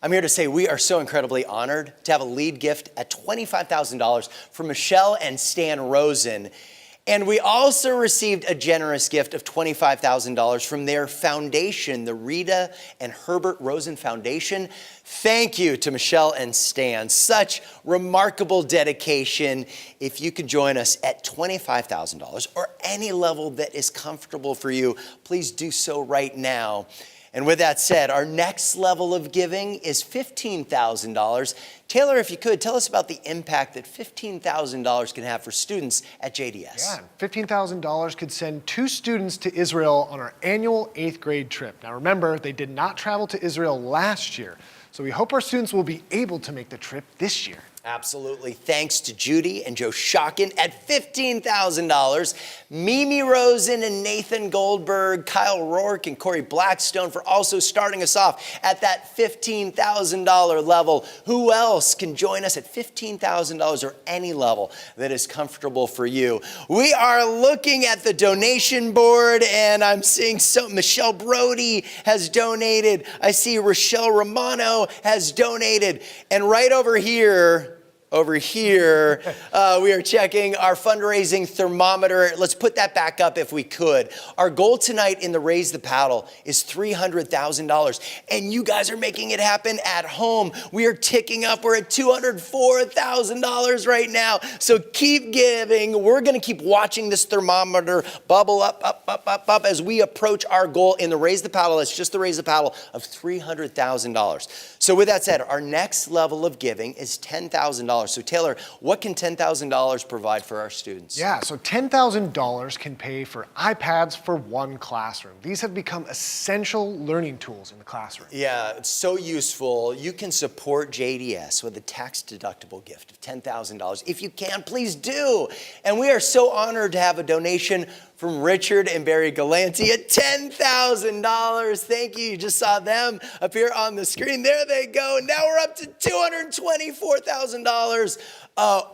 I'm here to say we are so incredibly honored to have a lead gift at $25,000 from Michelle and Stan Rosen. And we also received a generous gift of $25,000 from their foundation, the Rita and Herbert Rosen Foundation. Thank you to Michelle and Stan. Such remarkable dedication. If you could join us at $25,000 or any level that is comfortable for you, please do so right now. And with that said, our next level of giving is $15,000. Taylor, if you could, tell us about the impact that $15,000 can have for students at JDS. Yeah, $15,000 could send 2 students to Israel on our annual 8th grade trip. Now remember, they did not travel to Israel last year, so we hope our students will be able to make the trip this year. Absolutely. Thanks to Judy and Joe Schocken at $15,000. Mimi Rosen and Nathan Goldberg, Kyle Rourke and Corey Blackstone for also starting us off at that $15,000 level. Who else can join us at $15,000 or any level that is comfortable for you? We are looking at the donation board, and I'm seeing Michelle Brody has donated. I see Rochelle Romano has donated. And right over here, we are checking our fundraising thermometer. Let's put that back up if we could. Our goal tonight in the Raise the Paddle is $300,000, and you guys are making it happen at home. We are ticking up. We're at $204,000 right now, so keep giving. We're going to keep watching this thermometer bubble up as we approach our goal in the Raise the Paddle. It's just the Raise the Paddle of $300,000. So with that said, our next level of giving is $10,000. So Taylor, what can $10,000 provide for our students? Yeah, so $10,000 can pay for iPads for one classroom. These have become essential learning tools in the classroom. Yeah, it's so useful. You can support JDS with a tax-deductible gift of $10,000. If you can, please do. And we are so honored to have a donation from Richard and Barry Galanti at $10,000. Thank you. You just saw them appear on the screen. There they go. Now we're up to $224,000.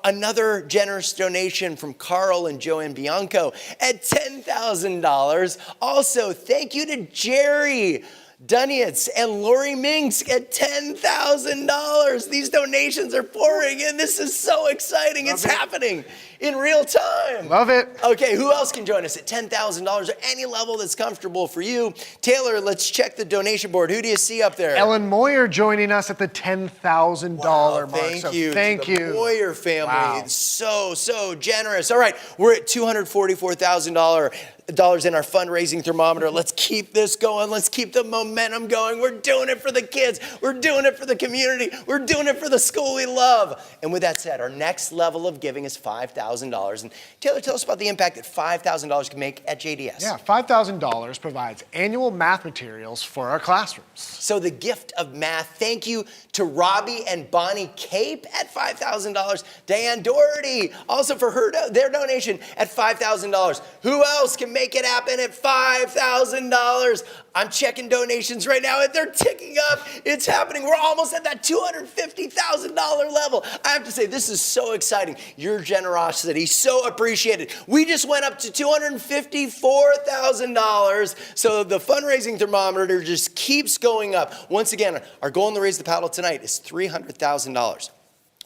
Another generous donation from Carl and Joanne Bianco at $10,000. Also, thank you to Jerry Dunitz and Lori Minks at $10,000. These donations are pouring in. This is so exciting. It's happening in real time. Love it. Okay, who else can join us at $10,000 or any level that's comfortable for you? Taylor, let's check the donation board. Who do you see up there? Ellen Moyer joining us at the $10,000 mark. Thank you. Thank you. The Moyer family. Wow. So generous. All right, we're at $244,000 in our fundraising thermometer. Let's keep this going. Let's keep the momentum going. We're doing it for the kids. We're doing it for the community. We're doing it for the school we love. And with that said, our next level of giving is $5,000. And Taylor, tell us about the impact that $5,000 can make at JDS. Yeah, $5,000 provides annual math materials for our classrooms. So the gift of math, thank you to Robbie and Bonnie Cape at $5,000. Diane Doherty, also for their donation at $5,000. Who else can make it happen at $5,000? I'm checking donations right now, and they're ticking up. It's happening. We're almost at that $250,000 level. I have to say, this is so exciting. Your generosity, so appreciated. We just went up to $254,000. So the fundraising thermometer just keeps going up. Once again, our goal in the Raise the Paddle tonight is $300,000.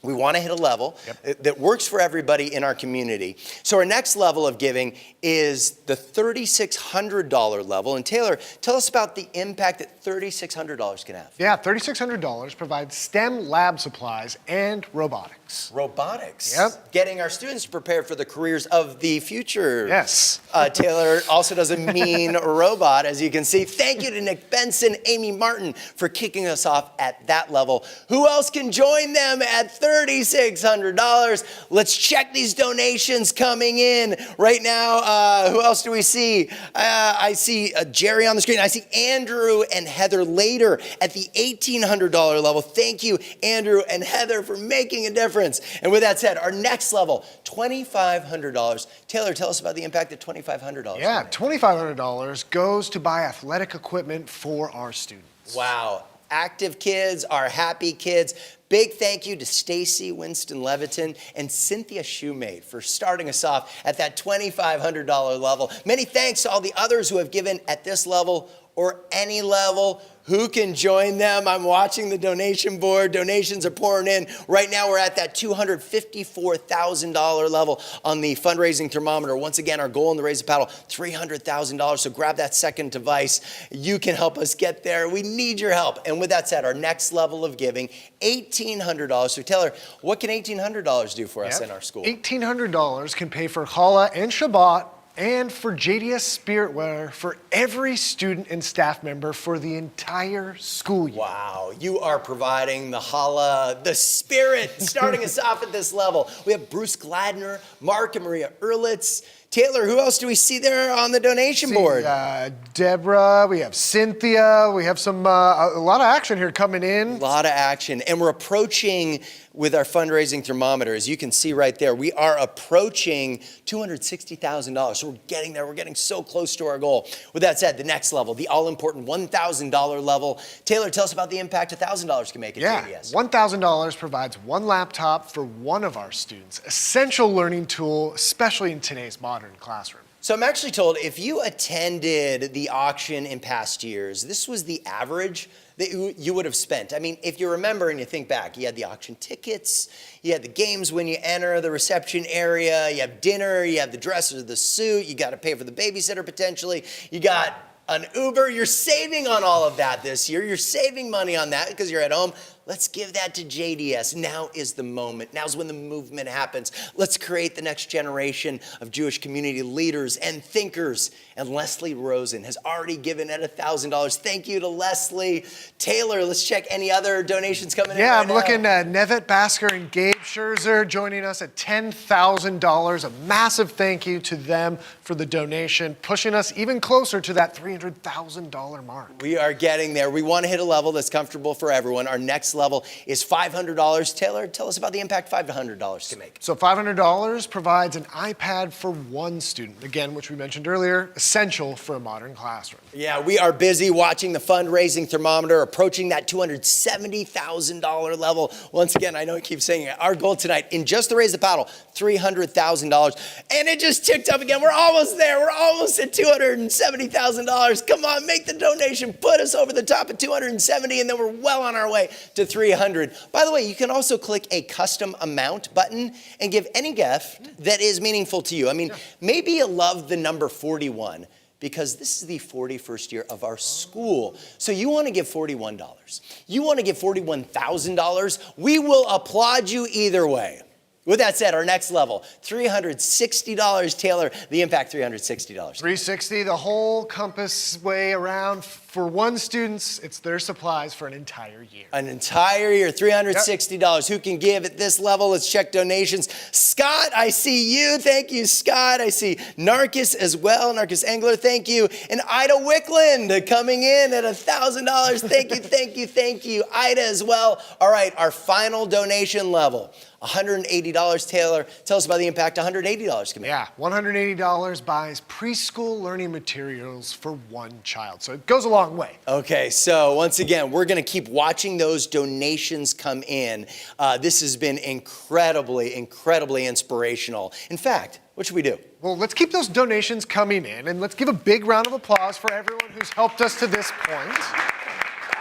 We want to hit a level that works for everybody in our community. So our next level of giving is the $3,600 level. And Taylor, tell us about the impact that $3,600 can have. Yeah, $3,600 provides STEM lab supplies and robotics. Robotics? Yep. Getting our students prepared for the careers of the future. Yes. Taylor also doesn't mean robot, as you can see. Thank you to Nick Benson, Amy Martin for kicking us off at that level. Who else can join them at $3,600? Let's check these donations coming in right now. Who else do we see? I see Jerry on the screen. I see Andrew and Heather later at the $1,800 level. Thank you, Andrew and Heather, for making a difference. And with that said, our next level, $2,500. Taylor, tell us about the impact that $2,500. Yeah, $2,500 goes to buy athletic equipment for our students. Wow. Active kids are happy kids. Big thank you to Stacy Winston Leviton and Cynthia Shoemate for starting us off at that $2,500 level. Many thanks to all the others who have given at this level or any level. Who can join them? I'm watching the donation board. Donations are pouring in. Right now, we're at that $254,000 level on the fundraising thermometer. Once again, our goal in the Raise the Paddle, $300,000. So grab that second device. You can help us get there. We need your help. And with that said, our next level of giving, $1,800. So Taylor, what can $1,800 do for us in our school? $1,800 can pay for challah and Shabbat and for JDS Spirit Wear for every student and staff member for the entire school year. Wow, you are providing the challah, the spirit, starting us off at this level. We have Bruce Gladner, Mark and Maria Ehrlitz, Taylor, who else do we see there on the donation board? Deborah, we have Cynthia, we have some a lot of action here coming in. A lot of action, and we're approaching with our fundraising thermometer. As you can see right there, we are approaching $260,000. So we're getting there. We're getting so close to our goal. With that said, the next level, the all-important $1,000 level. Taylor, tell us about the impact $1,000 can make at JDS. $1,000 provides one laptop for one of our students. Essential learning tool, especially in today's modern classroom. So I'm actually told if you attended the auction in past years, this was the average that you would have spent. I mean, if you remember and you think back, you had the auction tickets, you had the games when you enter the reception area, you have dinner, you have the dress or the suit, you got to pay for the babysitter potentially, you got an Uber. You're saving on all of that this year. You're saving money on that because you're at home. Let's give that to JDS. Now is the moment. Now's when the movement happens. Let's create the next generation of Jewish community leaders and thinkers. And Leslie Rosen has already given at $1,000. Thank you to Leslie. Taylor, let's check any other donations coming in. Yeah, I'm looking at Nevet Basker and Gabe Scherzer joining us at $10,000. A massive thank you to them for the donation, pushing us even closer to that $300,000 mark. We are getting there. We want to hit a level that's comfortable for everyone. Our next level is $500. Taylor, tell us about the impact $500 can make. So $500 provides an iPad for one student, again, which we mentioned earlier, essential for a modern classroom. Yeah, we are busy watching the fundraising thermometer approaching that $270,000 level. Once again, I know I keep saying it. Our goal tonight, in just the Raise the Paddle, $300,000. And it just ticked up again. We're almost there. We're almost at $270,000. Come on, make the donation. Put us over the top at $270, and then we're well on our way to $300. By the way, you can also click a custom amount button and give any gift that is meaningful to you. I mean, maybe you love the number 41 because this is the 41st year of our school. So you want to give $41. You want to give $41,000. We will applaud you either way. With that said, our next level, $360. Taylor, the impact, $360. $360, the whole compass way around. For one student, it's their supplies for an entire year. An entire year, $360. Yep. Who can give at this level? Let's check donations. Scott, I see you. Thank you, Scott. I see Narcus as well. Narcus Engler, thank you. And Ida Wickland coming in at $1,000. Thank you, thank you, thank you. Ida as well. All right, our final donation level. $180. Taylor, tell us about the impact $180 can make. Yeah, $180 buys preschool learning materials for one child. So it goes a long way. Okay, so once again, we're going to keep watching those donations come in. This has been incredibly, incredibly inspirational. In fact, what should we do? Well, let's keep those donations coming in, and let's give a big round of applause for everyone who's helped us to this point.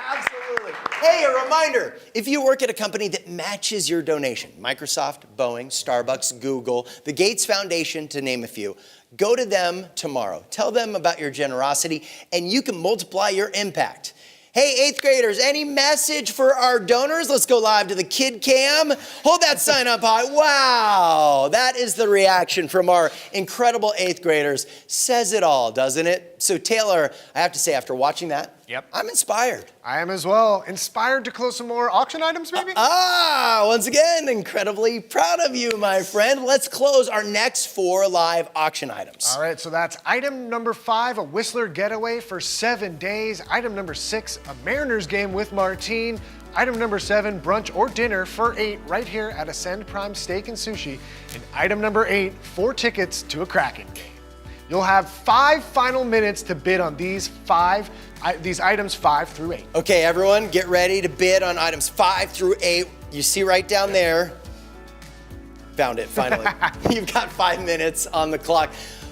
Absolutely. Hey, a reminder, if you work at a company that matches your donation, Microsoft, Boeing, Starbucks, Google, the Gates Foundation, to name a few, go to them tomorrow. Tell them about your generosity, and you can multiply your impact. Hey, 8th graders, any message for our donors? Let's go live to the Kid Cam. Hold that sign up high. Wow, that is the reaction from our incredible 8th graders. Says it all, doesn't it? So Taylor, I have to say, after watching that, I'm inspired. I am as well. Inspired to close some more auction items, maybe? Once again, incredibly proud of you, my friend. Let's close our next 4 live auction items. All right, so that's item number 5, a Whistler getaway for 7 days. Item number 6, a Mariners game with Martine. Item number 7, brunch or dinner for 8 right here at Ascend Prime Steak and Sushi. And item number 8, 4 tickets to a Kraken game. You'll have 5 final minutes to bid on these items 5 through 8. Okay, everyone, get ready to bid on items 5 through 8. You see right down there. Found it, finally. You've got 5 minutes on the clock.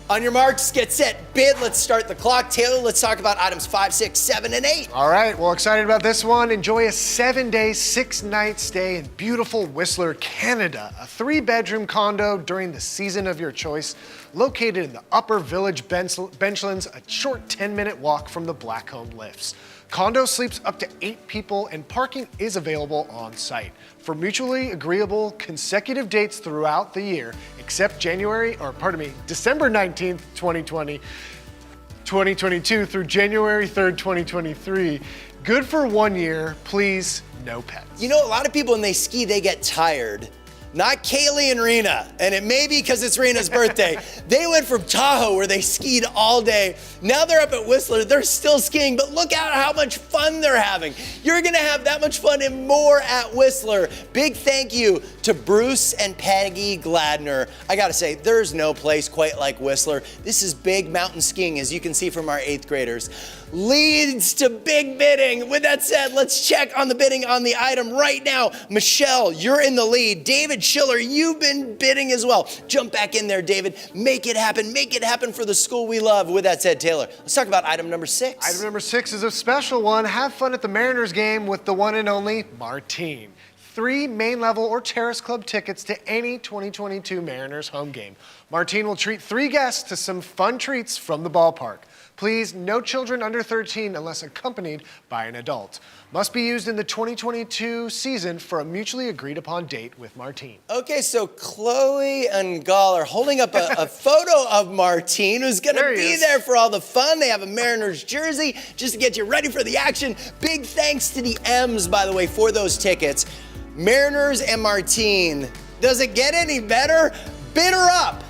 On your marks, get set, bid. Let's start the clock. Taylor, let's talk about items 5, 6, 7, and 8. All right, well, excited about this one. Enjoy a 7-day, 6-night stay in beautiful Whistler, Canada. A 3-bedroom condo during the season of your choice, located in the Upper Village Benchlands, a short 10-minute walk from the Blackcomb Lifts. Condo sleeps up to 8 people and parking is available on site. For mutually agreeable consecutive dates throughout the year, except December 19th, 2022 through January 3rd, 2023. Good for 1 year, please, no pets. You know, a lot of people when they ski, they get tired. Not Kaylee and Rena, and it may be because it's Rena's birthday. They went from Tahoe where they skied all day. Now they're up at Whistler. They're still skiing, but look out how much fun they're having. You're gonna have that much fun and more at Whistler. Big thank you to Bruce and Peggy Gladner. I gotta say, there's no place quite like Whistler. This is big mountain skiing, as you can see from our 8th graders. Leads to big bidding. With that said, let's check on the bidding on the item right now. Michelle, you're in the lead. David Schiller, you've been bidding as well. Jump back in there, David. Make it happen for the school we love. With that said, Taylor, let's talk about item number 6. Item number 6 is a special one. Have fun at the Mariners game with the one and only Martine. 3 main level or terrace club tickets to any 2022 Mariners home game. Martine will treat 3 guests to some fun treats from the ballpark. Please, no children under 13 unless accompanied by an adult. Must be used in the 2022 season for a mutually agreed upon date with Martine. Okay, so Chloe and Gall are holding up a photo of Martine, who's gonna be there for all the fun. They have a Mariners jersey just to get you ready for the action. Big thanks to the M's, by the way, for those tickets. Mariners and Martine. Does it get any better? Bid her up.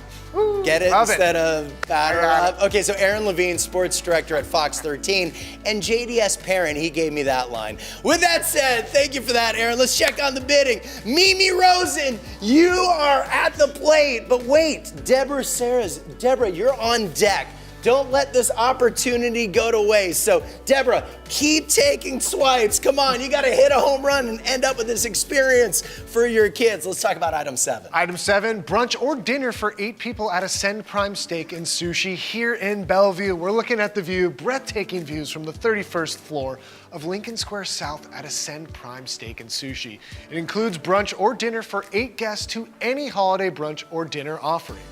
Get it instead of batter up? Okay, so Aaron Levine, sports director at Fox 13, and JDS parent, he gave me that line. With that said, thank you for that, Aaron. Let's check on the bidding. Mimi Rosen, you are at the plate. But wait, Deborah, you're on deck. Don't let this opportunity go to waste. So, Deborah, keep taking swipes. Come on, you got to hit a home run and end up with this experience for your kids. Let's talk about item 7. Item 7, brunch or dinner for 8 people at Ascend Prime Steak and Sushi here in Bellevue. We're looking at the view, breathtaking views from the 31st floor of Lincoln Square South at Ascend Prime Steak and Sushi. It includes brunch or dinner for 8 guests to any holiday brunch or dinner offering.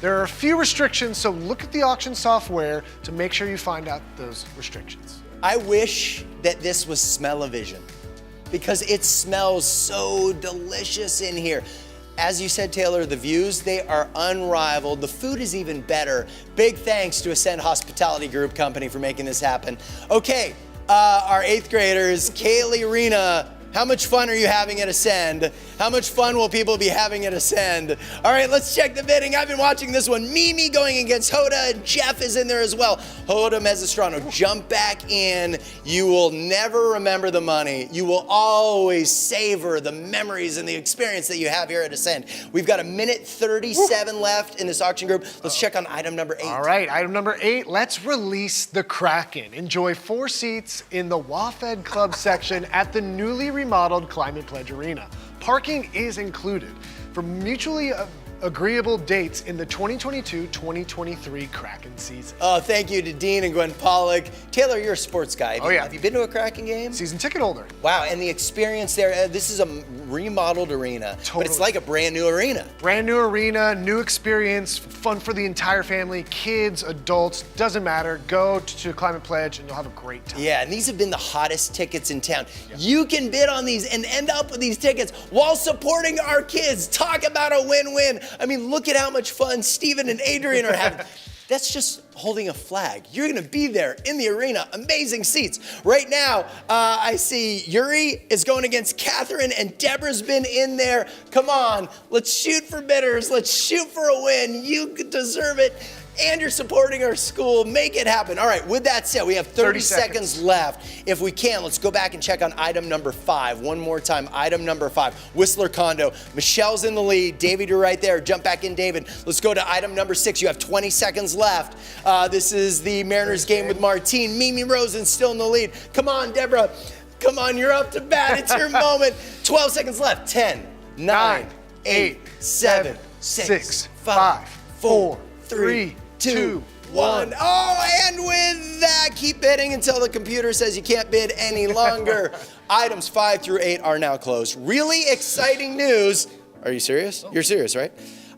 There are a few restrictions, so look at the auction software to make sure you find out those restrictions. I wish that this was smell-o-vision because it smells so delicious in here. As you said, Taylor, the views, they are unrivaled. The food is even better. Big thanks to Ascend Hospitality Group Company for making this happen. Okay, our 8th graders, Kaylee, Rena, how much fun are you having at Ascend? How much fun will people be having at Ascend? All right, let's check the bidding. I've been watching this one. Mimi going against Hoda, and Jeff is in there as well. Hoda Mezzostrano, jump back in. You will never remember the money. You will always savor the memories and the experience that you have here at Ascend. We've got 1:37 left in this auction group. Let's check on item number 8. All right, item number 8, let's release the Kraken. Enjoy 4 seats in the WAFED Club section at the newly remodeled Climate Pledge Arena. Parking is included for mutually agreeable dates in the 2022-2023 Kraken season. Oh, thank you to Dean and Gwen Pollock. Taylor, you're a sports guy. Yeah. Have you been to a Kraken game? Season ticket holder. Wow, and the experience there, this is a remodeled arena, but it's like a brand new arena. Brand new arena, new experience, fun for the entire family, kids, adults, doesn't matter. Go to Climate Pledge and you'll have a great time. Yeah, and these have been the hottest tickets in town. Yep. You can bid on these and end up with these tickets while supporting our kids. Talk about a win-win. I mean, look at how much fun Steven and Adrian are having. That's just holding a flag. You're gonna be there in the arena. Amazing seats. Right now, I see Yuri is going against Catherine and Deborah's been in there. Come on, let's shoot for bidders. Let's shoot for a win. You deserve it. And you're supporting our school. Make it happen. All right, with that said, we have 30 seconds left. If we can, let's go back and check on item number 5. One more time, item number 5, Whistler Condo. Michelle's in the lead. David, you're right there. Jump back in, David. Let's go to item number 6. You have 20 seconds left. This is the Mariners game with Martine. Mimi Rosen still in the lead. Come on, Deborah. Come on, you're up to bat. It's your moment. 12 seconds left. 10, 9, 8, 7, 6, 5, 4, 3, 2, 1. Oh, and with that, keep bidding until the computer says you can't bid any longer. Items 5 through 8 are now closed. Really exciting news. Are you serious? You're serious, right?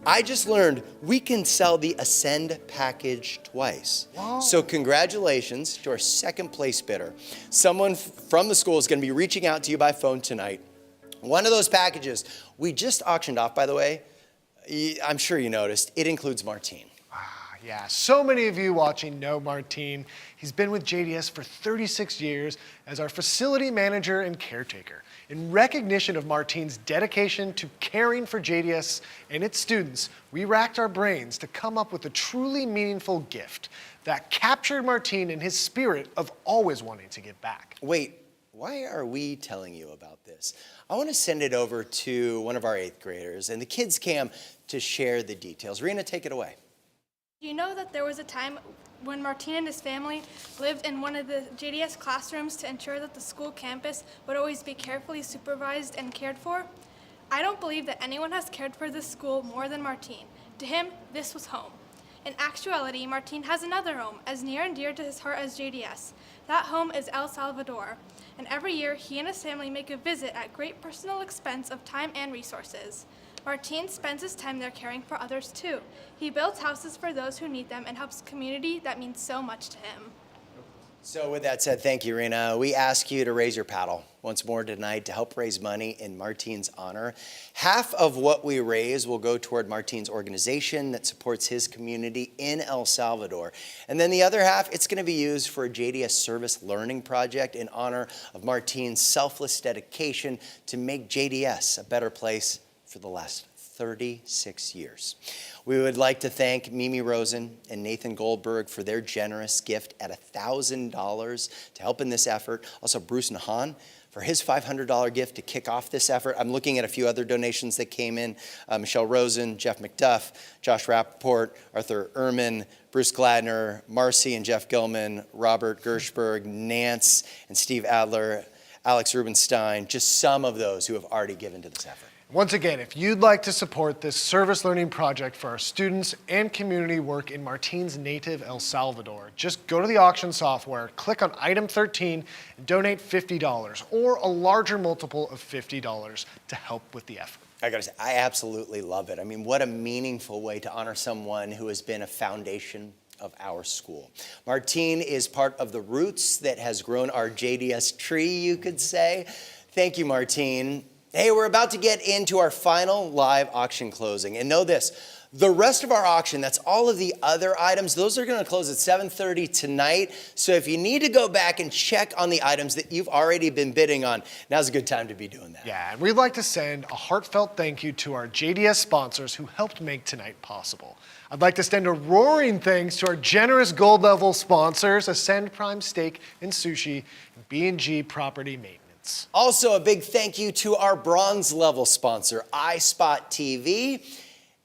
I just learned we can sell the Ascend package twice. Wow. So congratulations to our second place bidder. Someone from the school is going to be reaching out to you by phone tonight. One of those packages we just auctioned off, by the way, I'm sure you noticed, it includes Martine. Yeah, so many of you watching know Martine. He's been with JDS for 36 years as our facility manager and caretaker. In recognition of Martine's dedication to caring for JDS and its students, we racked our brains to come up with a truly meaningful gift that captured Martine in his spirit of always wanting to give back. Wait, why are we telling you about this? I want to send it over to one of our 8th graders and the kids cam to share the details. Rena, take it away. Do you know that there was a time when Martine and his family lived in one of the JDS classrooms to ensure that the school campus would always be carefully supervised and cared for? I don't believe that anyone has cared for this school more than Martine. To him, this was home. In actuality, Martine has another home as near and dear to his heart as JDS. That home is El Salvador, and every year he and his family make a visit at great personal expense of time and resources. Martine spends his time there caring for others too. He builds houses for those who need them and helps a community that means so much to him. So with that said, thank you, Rena. We ask you to raise your paddle once more tonight to help raise money in Martine's honor. Half of what we raise will go toward Martine's organization that supports his community in El Salvador. And then the other half, it's going to be used for a JDS service learning project in honor of Martine's selfless dedication to make JDS a better place for the last 36 years. We would like to thank Mimi Rosen and Nathan Goldberg for their generous gift at $1,000 to help in this effort. Also, Bruce Nahan for his $500 gift to kick off this effort. I'm looking at a few other donations that came in. Michelle Rosen, Jeff McDuff, Josh Rappaport, Arthur Ehrman, Bruce Gladner, Marcy and Jeff Gilman, Robert Gershberg, Nance and Steve Adler, Alex Rubenstein, just some of those who have already given to this effort. Once again, if you'd like to support this service learning project for our students and community work in Martine's native El Salvador, just go to the auction software, click on item 13, and donate $50 or a larger multiple of $50 to help with the effort. I gotta say, I absolutely love it. I mean, what a meaningful way to honor someone who has been a foundation of our school. Martine is part of the roots that has grown our JDS tree, you could say. Thank you, Martine. Hey, we're about to get into our final live auction closing. And know this, the rest of our auction, that's all of the other items, those are gonna close at 7:30 tonight. So if you need to go back and check on the items that you've already been bidding on, now's a good time to be doing that. Yeah, and we'd like to send a heartfelt thank you to our JDS sponsors who helped make tonight possible. I'd like to extend a roaring thanks to our generous gold level sponsors, Ascend Prime Steak and Sushi, and B&G Property Maintenance. Also, a big thank you to our bronze level sponsor, iSpot TV.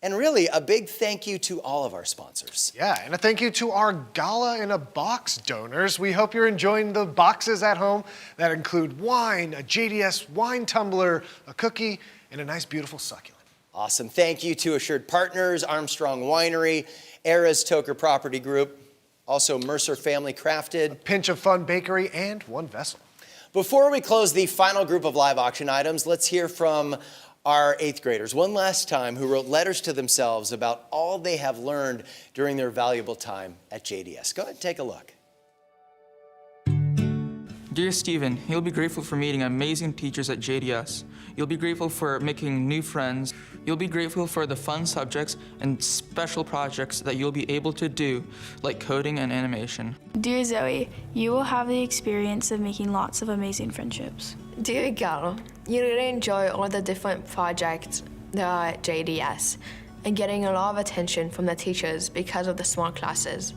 And really, a big thank you to all of our sponsors. Yeah, and a thank you to our Gala in a Box donors. We hope you're enjoying the boxes at home that include wine, a JDS wine tumbler, a cookie, and a nice, beautiful succulent. Awesome. Thank you to Assured Partners, Armstrong Winery, Era's Toker Property Group, also Mercer Family Crafted, A Pinch of Fun Bakery, and One Vessel. Before we close the final group of live auction items, let's hear from our 8th graders one last time who wrote letters to themselves about all they have learned during their valuable time at JDS. Go ahead and take a look. Dear Stephen, you'll be grateful for meeting amazing teachers at JDS. You'll be grateful for making new friends. You'll be grateful for the fun subjects and special projects that you'll be able to do, like coding and animation. Dear Zoe, you will have the experience of making lots of amazing friendships. Dear Gal, you really enjoy all the different projects at JDS and getting a lot of attention from the teachers because of the small classes.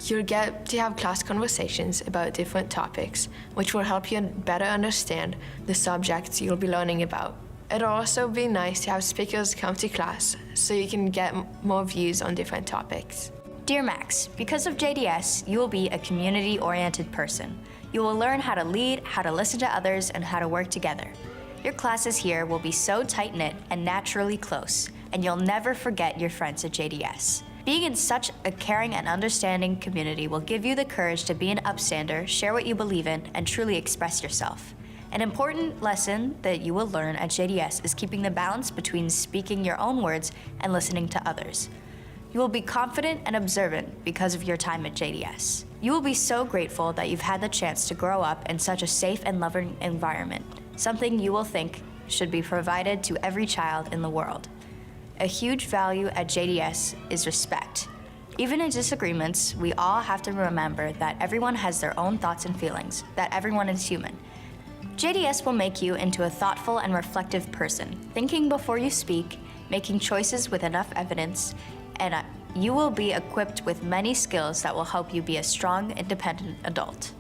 You'll get to have class conversations about different topics, which will help you better understand the subjects you'll be learning about. It'll also be nice to have speakers come to class so you can get more views on different topics. Dear Max, because of JDS, you will be a community-oriented person. You will learn how to lead, how to listen to others, and how to work together. Your classes here will be so tight-knit and naturally close, and you'll never forget your friends at JDS. Being in such a caring and understanding community will give you the courage to be an upstander, share what you believe in, and truly express yourself. An important lesson that you will learn at JDS is keeping the balance between speaking your own words and listening to others. You will be confident and observant because of your time at JDS. You will be so grateful that you've had the chance to grow up in such a safe and loving environment, something you will think should be provided to every child in the world. A huge value at JDS is respect. Even in disagreements, we all have to remember that everyone has their own thoughts and feelings, that everyone is human. JDS will make you into a thoughtful and reflective person, thinking before you speak, making choices with enough evidence, and you will be equipped with many skills that will help you be a strong, independent adult.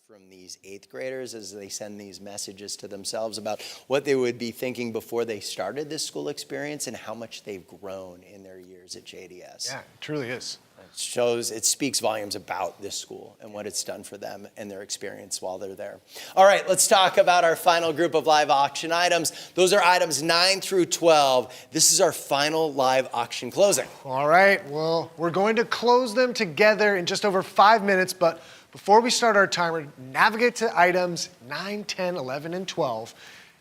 From these 8th graders as they send these messages to themselves about what they would be thinking before they started this school experience and how much they've grown in their years at JDS. Yeah, it truly is. It speaks volumes about this school and what it's done for them and their experience while they're there. All right, let's talk about our final group of live auction items. Those are items 9 through 12. This is our final live auction closing. All right, well, we're going to close them together in just over 5 minutes, but before we start our timer, navigate to items 9, 10, 11, and 12.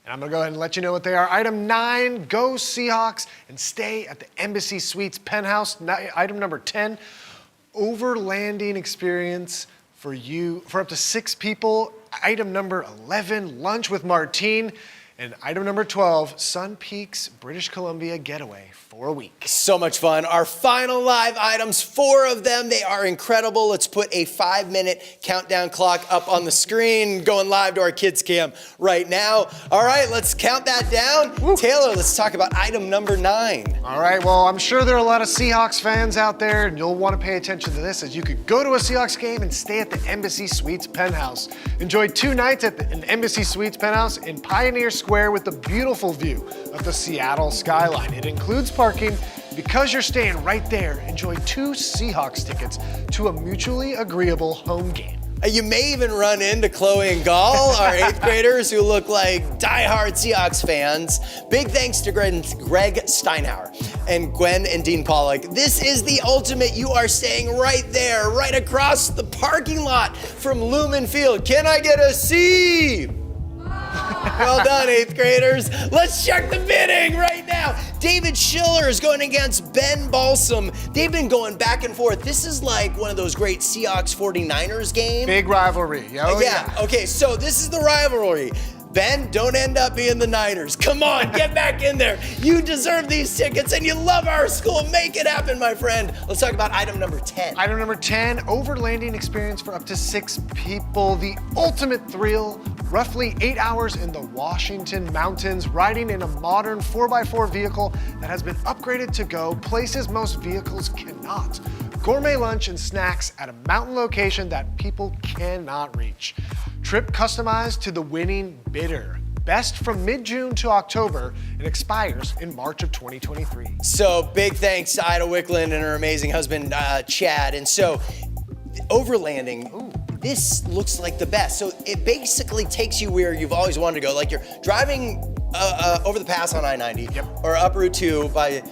And I'm gonna go ahead and let you know what they are. Item 9, go Seahawks and stay at the Embassy Suites penthouse. Item number 10, overlanding experience for up to 6 people. Item number 11, lunch with Martine. And item number 12, Sun Peaks, British Columbia getaway for a week. So much fun. Our final live items, 4 of them. They are incredible. Let's put a 5-minute countdown clock up on the screen, going live to our kids cam right now. All right, let's count that down. Woo. Taylor, let's talk about item number 9. All right, well, I'm sure there are a lot of Seahawks fans out there, and you'll want to pay attention to this as you could go to a Seahawks game and stay at the Embassy Suites penthouse. Enjoy 2 nights at an Embassy Suites penthouse in Pioneer Square with a beautiful view of the Seattle skyline. It includes parking. Because you're staying right there, enjoy 2 Seahawks tickets to a mutually agreeable home game. You may even run into Chloe and Gall, our 8th graders who look like diehard Seahawks fans. Big thanks to Greg Steinhauer and Gwen and Dean Pollock. This is the ultimate. You are staying right there, right across the parking lot from Lumen Field. Can I get a C? Well done, 8th graders. Let's check the bidding right now. David Schiller is going against Ben Balsam. They've been going back and forth. This is like one of those great Seahawks 49ers games. Big rivalry. Oh, yeah. Okay, so this is the rivalry. Ben, don't end up being the Niners. Come on, get back in there. You deserve these tickets and you love our school. Make it happen, my friend. Let's talk about item number 10. Item number 10, overlanding experience for up to 6 people. The ultimate thrill, roughly 8 hours in the Washington Mountains, riding in a modern 4x4 vehicle that has been upgraded to go places most vehicles cannot. Gourmet lunch and snacks at a mountain location that people cannot reach. Trip customized to the winning bidder. Best from mid-June to October and expires in March of 2023. So big thanks to Ida Wickland and her amazing husband, Chad. And so overlanding, this looks like the best. So it basically takes you where you've always wanted to go. Like you're driving over the pass on I-90 or up Route 2 by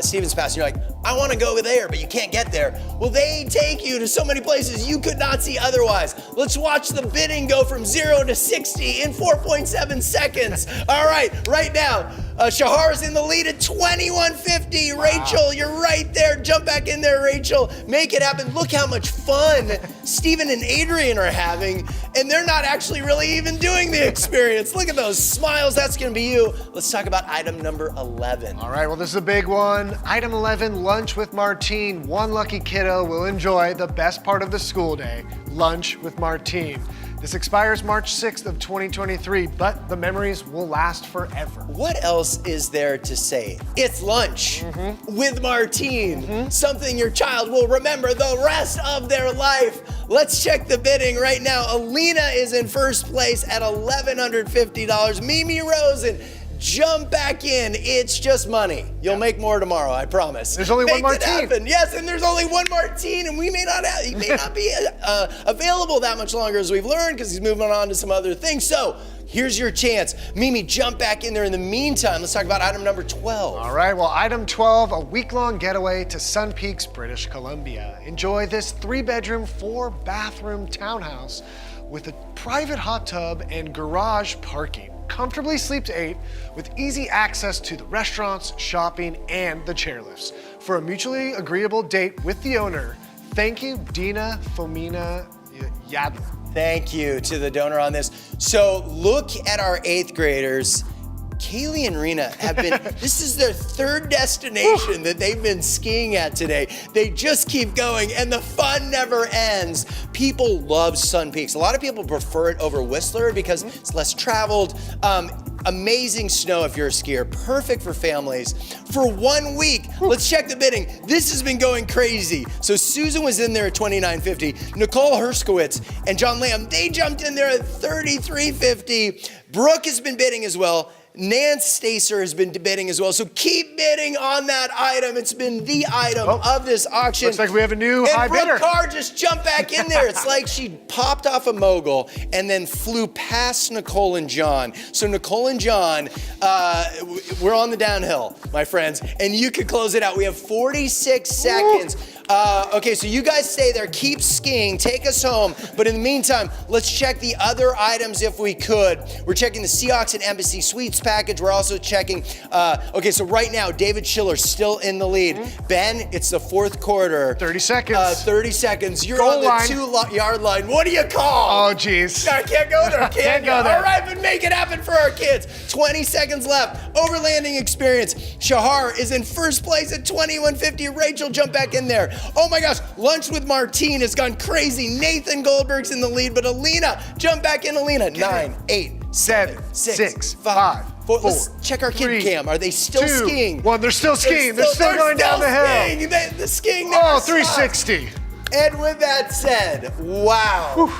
Stevens Pass, and you're like, I want to go there, but you can't get there. Well, they take you to so many places you could not see otherwise. Let's watch the bidding go from 0 to 60 in 4.7 seconds. All right, right now, Shahar's in the lead at 21.50. Wow. Rachel, you're right there. Jump back in there, Rachel. Make it happen. Look how much fun Steven and Adrian are having, and they're not actually really even doing the experience. Look at those smiles. That's going to be you. Let's talk about item number 11. All right, well, this is a big one. Item 11, lunch with Martine. One lucky kiddo will enjoy the best part of the school day, lunch with Martine. This expires March 6th of 2023, but the memories will last forever. What else is there to say? It's lunch with Martine, something your child will remember the rest of their life. Let's check the bidding right now. Alina is in first place at $1,150. Mimi Rosen, jump back in. It's just money. You'll make more tomorrow, I promise. There's only one Martine. Yes, and there's only one Martine, and he may not be available that much longer as we've learned because he's moving on to some other things. So here's your chance. Mimi, jump back in there. In the meantime, let's talk about item number 12. All right, well, item 12, a week-long getaway to Sun Peaks, British Columbia. Enjoy this 3-bedroom, 4-bathroom townhouse with a private hot tub and garage parking. Comfortably sleeps 8 with easy access to the restaurants, shopping, and the chairlifts. For a mutually agreeable date with the owner, thank you, Dina Fomina Yadler. Thank you to the donor on this. So look at our 8th graders. Kaylee and Rena have been, this is their 3rd destination that they've been skiing at today. They just keep going and the fun never ends. People love Sun Peaks. A lot of people prefer it over Whistler because it's less traveled. Amazing snow if you're a skier, perfect for families. For 1 week, let's check the bidding. This has been going crazy. So Susan was in there at $29.50. Nicole Herskowitz and John Lamb, they jumped in there at $33.50. Brooke has been bidding as well. Nance Stacer has been bidding as well. So keep bidding on that item. It's been the item of this auction. Looks like we have a new high bidder. And Brooke Carr just jumped back in there. It's like she popped off a mogul and then flew past Nicole and John. So Nicole and John, we're on the downhill, my friends, and you could close it out. We have 46 seconds. Okay, so you guys stay there, keep skiing, take us home. But in the meantime, let's check the other items if we could. We're checking the Seahawks and Embassy Suites package. We're also checking, okay, so right now, David Schiller still in the lead. Ben, it's the 4th quarter. 30 seconds. 30 seconds. You're Goal on the line. 2-yard line. What do you call? Oh, geez. I can't go there. Can't go there. All right, but make it happen for our kids. 20 seconds left. Overlanding experience. Shahar is in first place at $21.50. Rachel, jump back in there. Oh my gosh, Lunch with Martine has gone crazy. Nathan Goldberg's in the lead, but Alina, jump back in, Alina. 9, 8, 7, 6, 5, 4. Let's check our kid cam. Are they still skiing? 1, they're still skiing. They're still going down the hill. The skiing never Oh, 360. stops. And with that said, wow.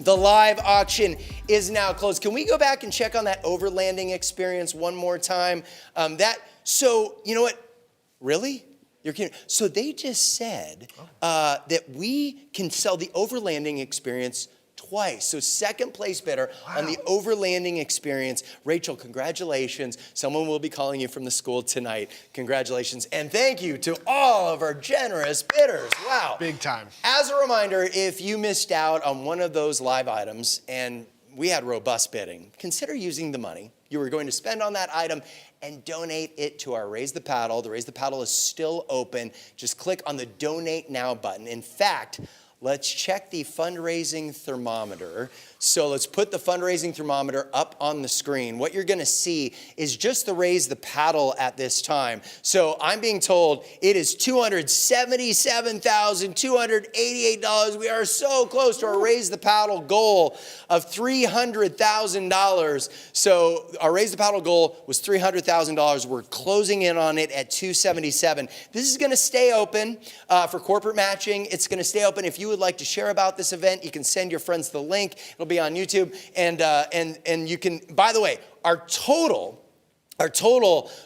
The live auction is now closed. Can we go back and check on that overlanding experience one more time? So, you know what? Really? You're kidding. So they just said that we can sell the overlanding experience twice. So 2nd place bidder on the overlanding experience. Rachel, congratulations. Someone will be calling you from the school tonight. Congratulations. And thank you to all of our generous bidders. Wow. Big time. As a reminder, if you missed out on one of those live items and we had robust bidding, consider using the money you were going to spend on that item and donate it to our Raise the Paddle. The Raise the Paddle is still open. Just click on the Donate Now button. In fact, let's check the fundraising thermometer. So let's put the fundraising thermometer up on the screen. What you're gonna see is just the Raise the Paddle at this time. So I'm being told it is $277,288. We are so close to our Raise the Paddle goal of $300,000. So our Raise the Paddle goal was $300,000. We're closing in on it at $277,000. This is gonna stay open for corporate matching. It's gonna stay open. If you would like to share about this event, you can send your friends the link. It'll be on YouTube, and you can. By the way, our total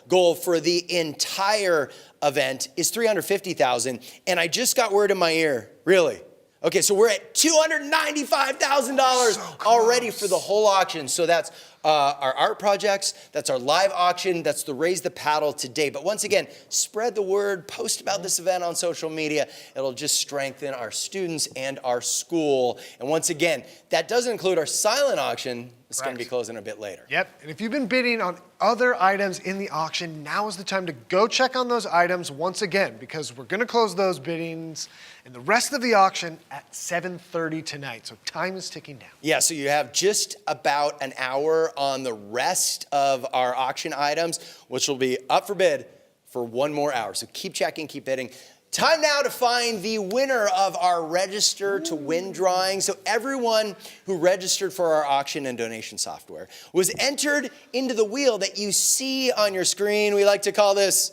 goal for the entire event is $350,000, and I just got word in my ear. Really? Okay, so we're at $295,000 already for the whole auction. So that's our art projects, that's our live auction, that's the Raise the Paddle today. But once again, spread the word, post about this event on social media. It'll just strengthen our students and our school. And once again, that doesn't include our silent auction. It's going to be closing a bit later. Yep, and if you've been bidding on other items in the auction, now is the time to go check on those items once again, because we're gonna close those biddings and the rest of the auction at 7:30 tonight, so time is ticking down. Yeah, so you have just about an hour on the rest of our auction items, which will be up for bid for 1 more hour. So keep checking, keep bidding. Time now to find the winner of our Register to Win drawing. So everyone who registered for our auction and donation software was entered into the wheel that you see on your screen. We like to call this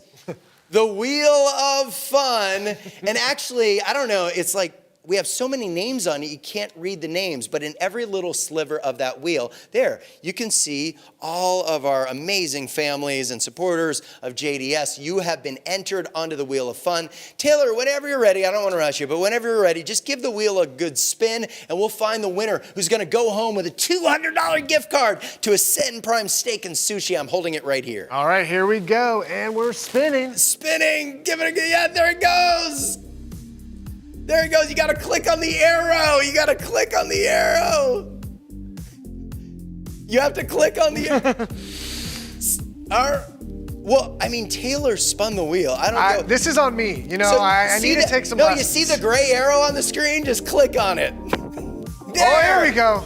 the Wheel of Fun. And actually, I don't know, it's like we have so many names on it, you can't read the names, but in every little sliver of that wheel, there, you can see all of our amazing families and supporters of JDS. You have been entered onto the Wheel of Fun. Taylor, whenever you're ready, I don't want to rush you, but whenever you're ready, just give the wheel a good spin, and we'll find the winner who's gonna go home with a $200 gift card to a Set and Prime Steak and Sushi. I'm holding it right here. All right, here we go, and we're spinning. Spinning, give it a, yeah, there it goes. There it goes. You got to click on the arrow. You got to click on the arrow. You have to click on the arrow. Well, I mean, Taylor spun the wheel. I don't know. This is on me. You know, So I need to take some lessons. No, you see the gray arrow on the screen? Just click on it. there. Oh, here we go.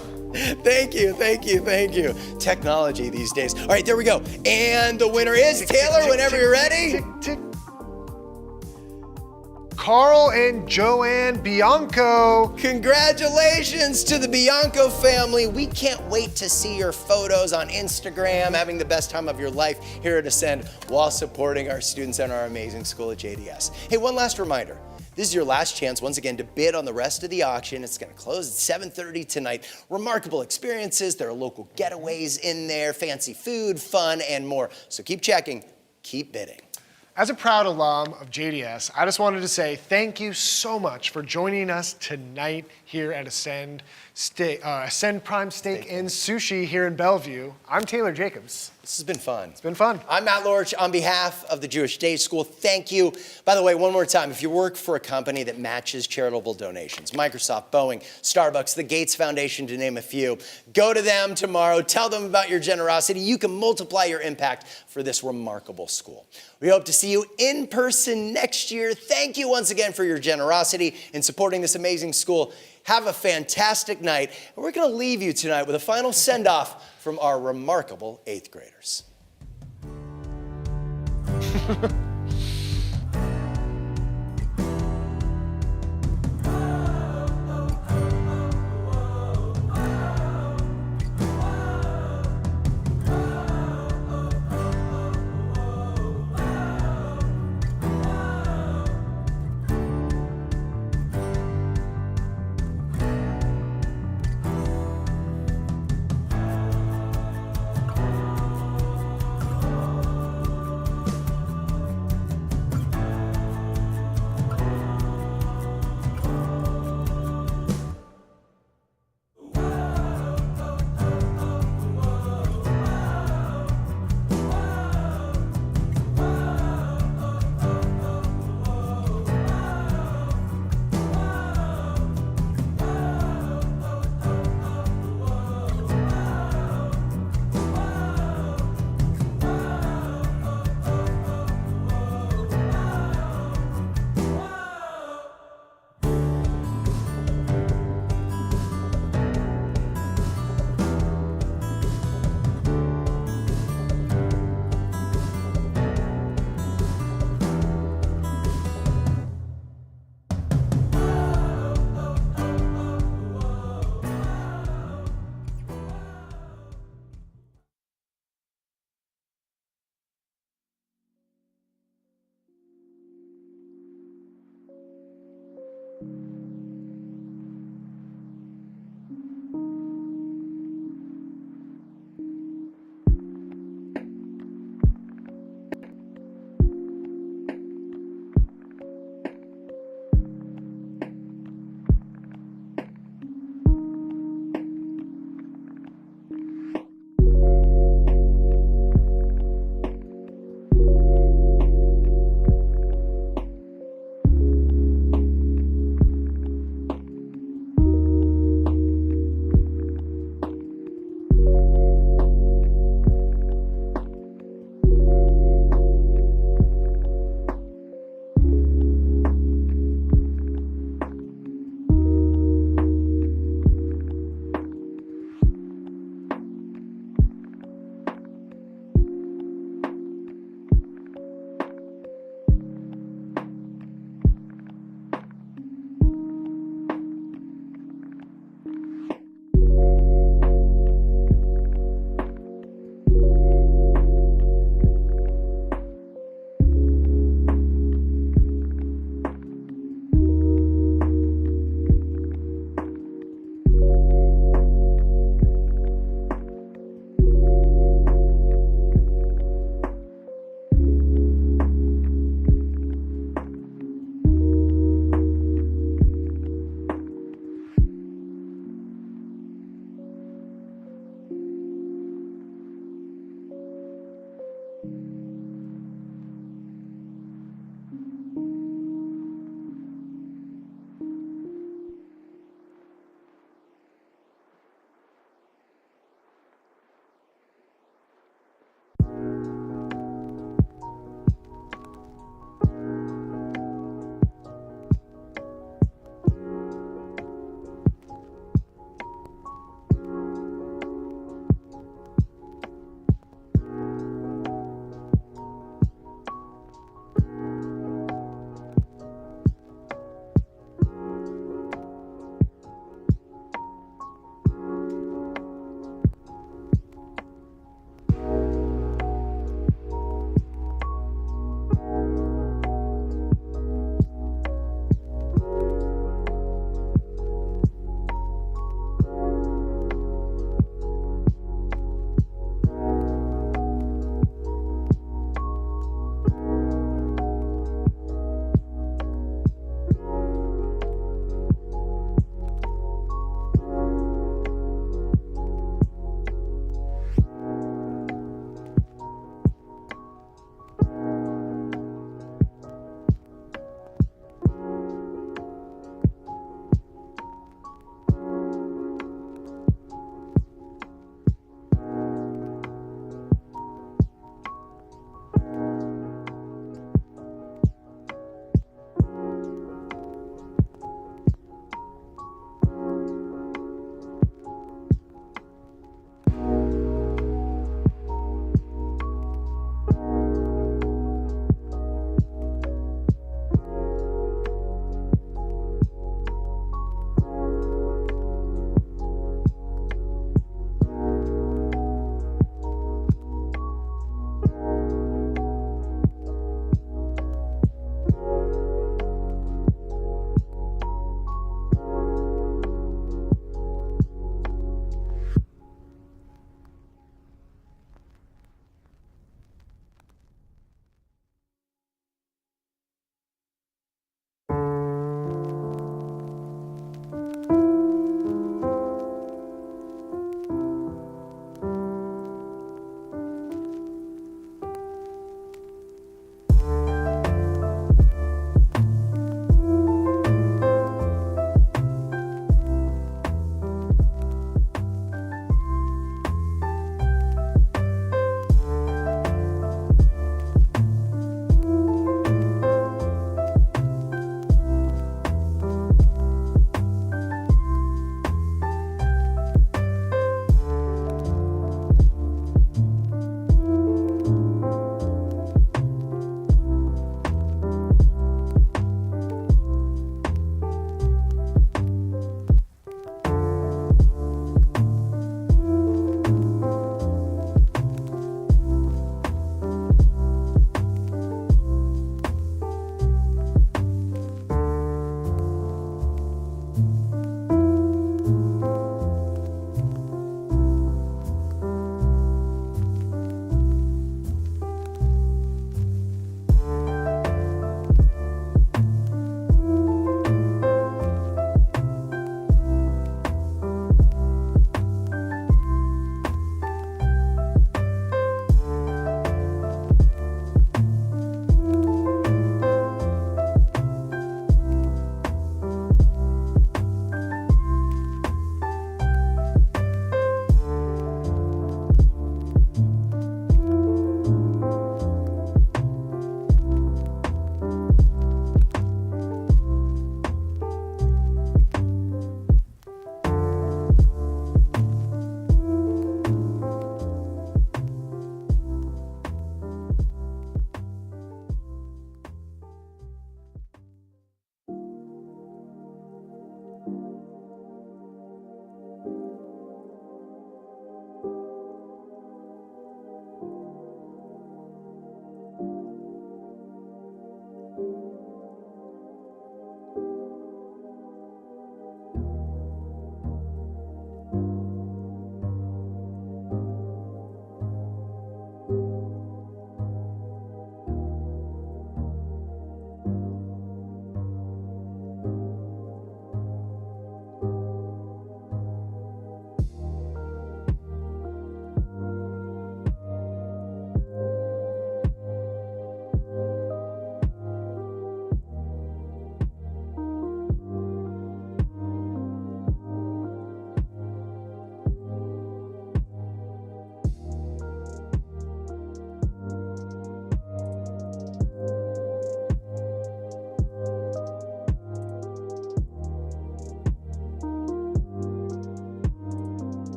Thank you, thank you, thank you. Technology these days. All right, there we go. And the winner is Taylor, whenever you're ready. Carl and Joanne Bianco. Congratulations to the Bianco family. We can't wait to see your photos on Instagram, having the best time of your life here at Ascend while supporting our students and our amazing school at JDS. Hey, one last reminder. This is your last chance, once again, to bid on the rest of the auction. It's going to close at 7:30 tonight. Remarkable experiences. There are local getaways in there, fancy food, fun, and more. So keep checking, keep bidding. As a proud alum of JDS, I just wanted to say thank you so much for joining us tonight here at Ascend Prime Steak and Sushi here in Bellevue. I'm Taylor Jacobs. This has been fun. It's been fun. I'm Matt Lorch on behalf of the Jewish Day School. Thank you. By the way, one more time, if you work for a company that matches charitable donations, Microsoft, Boeing, Starbucks, the Gates Foundation, to name a few, go to them tomorrow. Tell them about your generosity. You can multiply your impact for this remarkable school. We hope to see you in person next year. Thank you once again for your generosity in supporting this amazing school. Have a fantastic night. And we're going to leave you tonight with a final send-off from our remarkable 8th graders.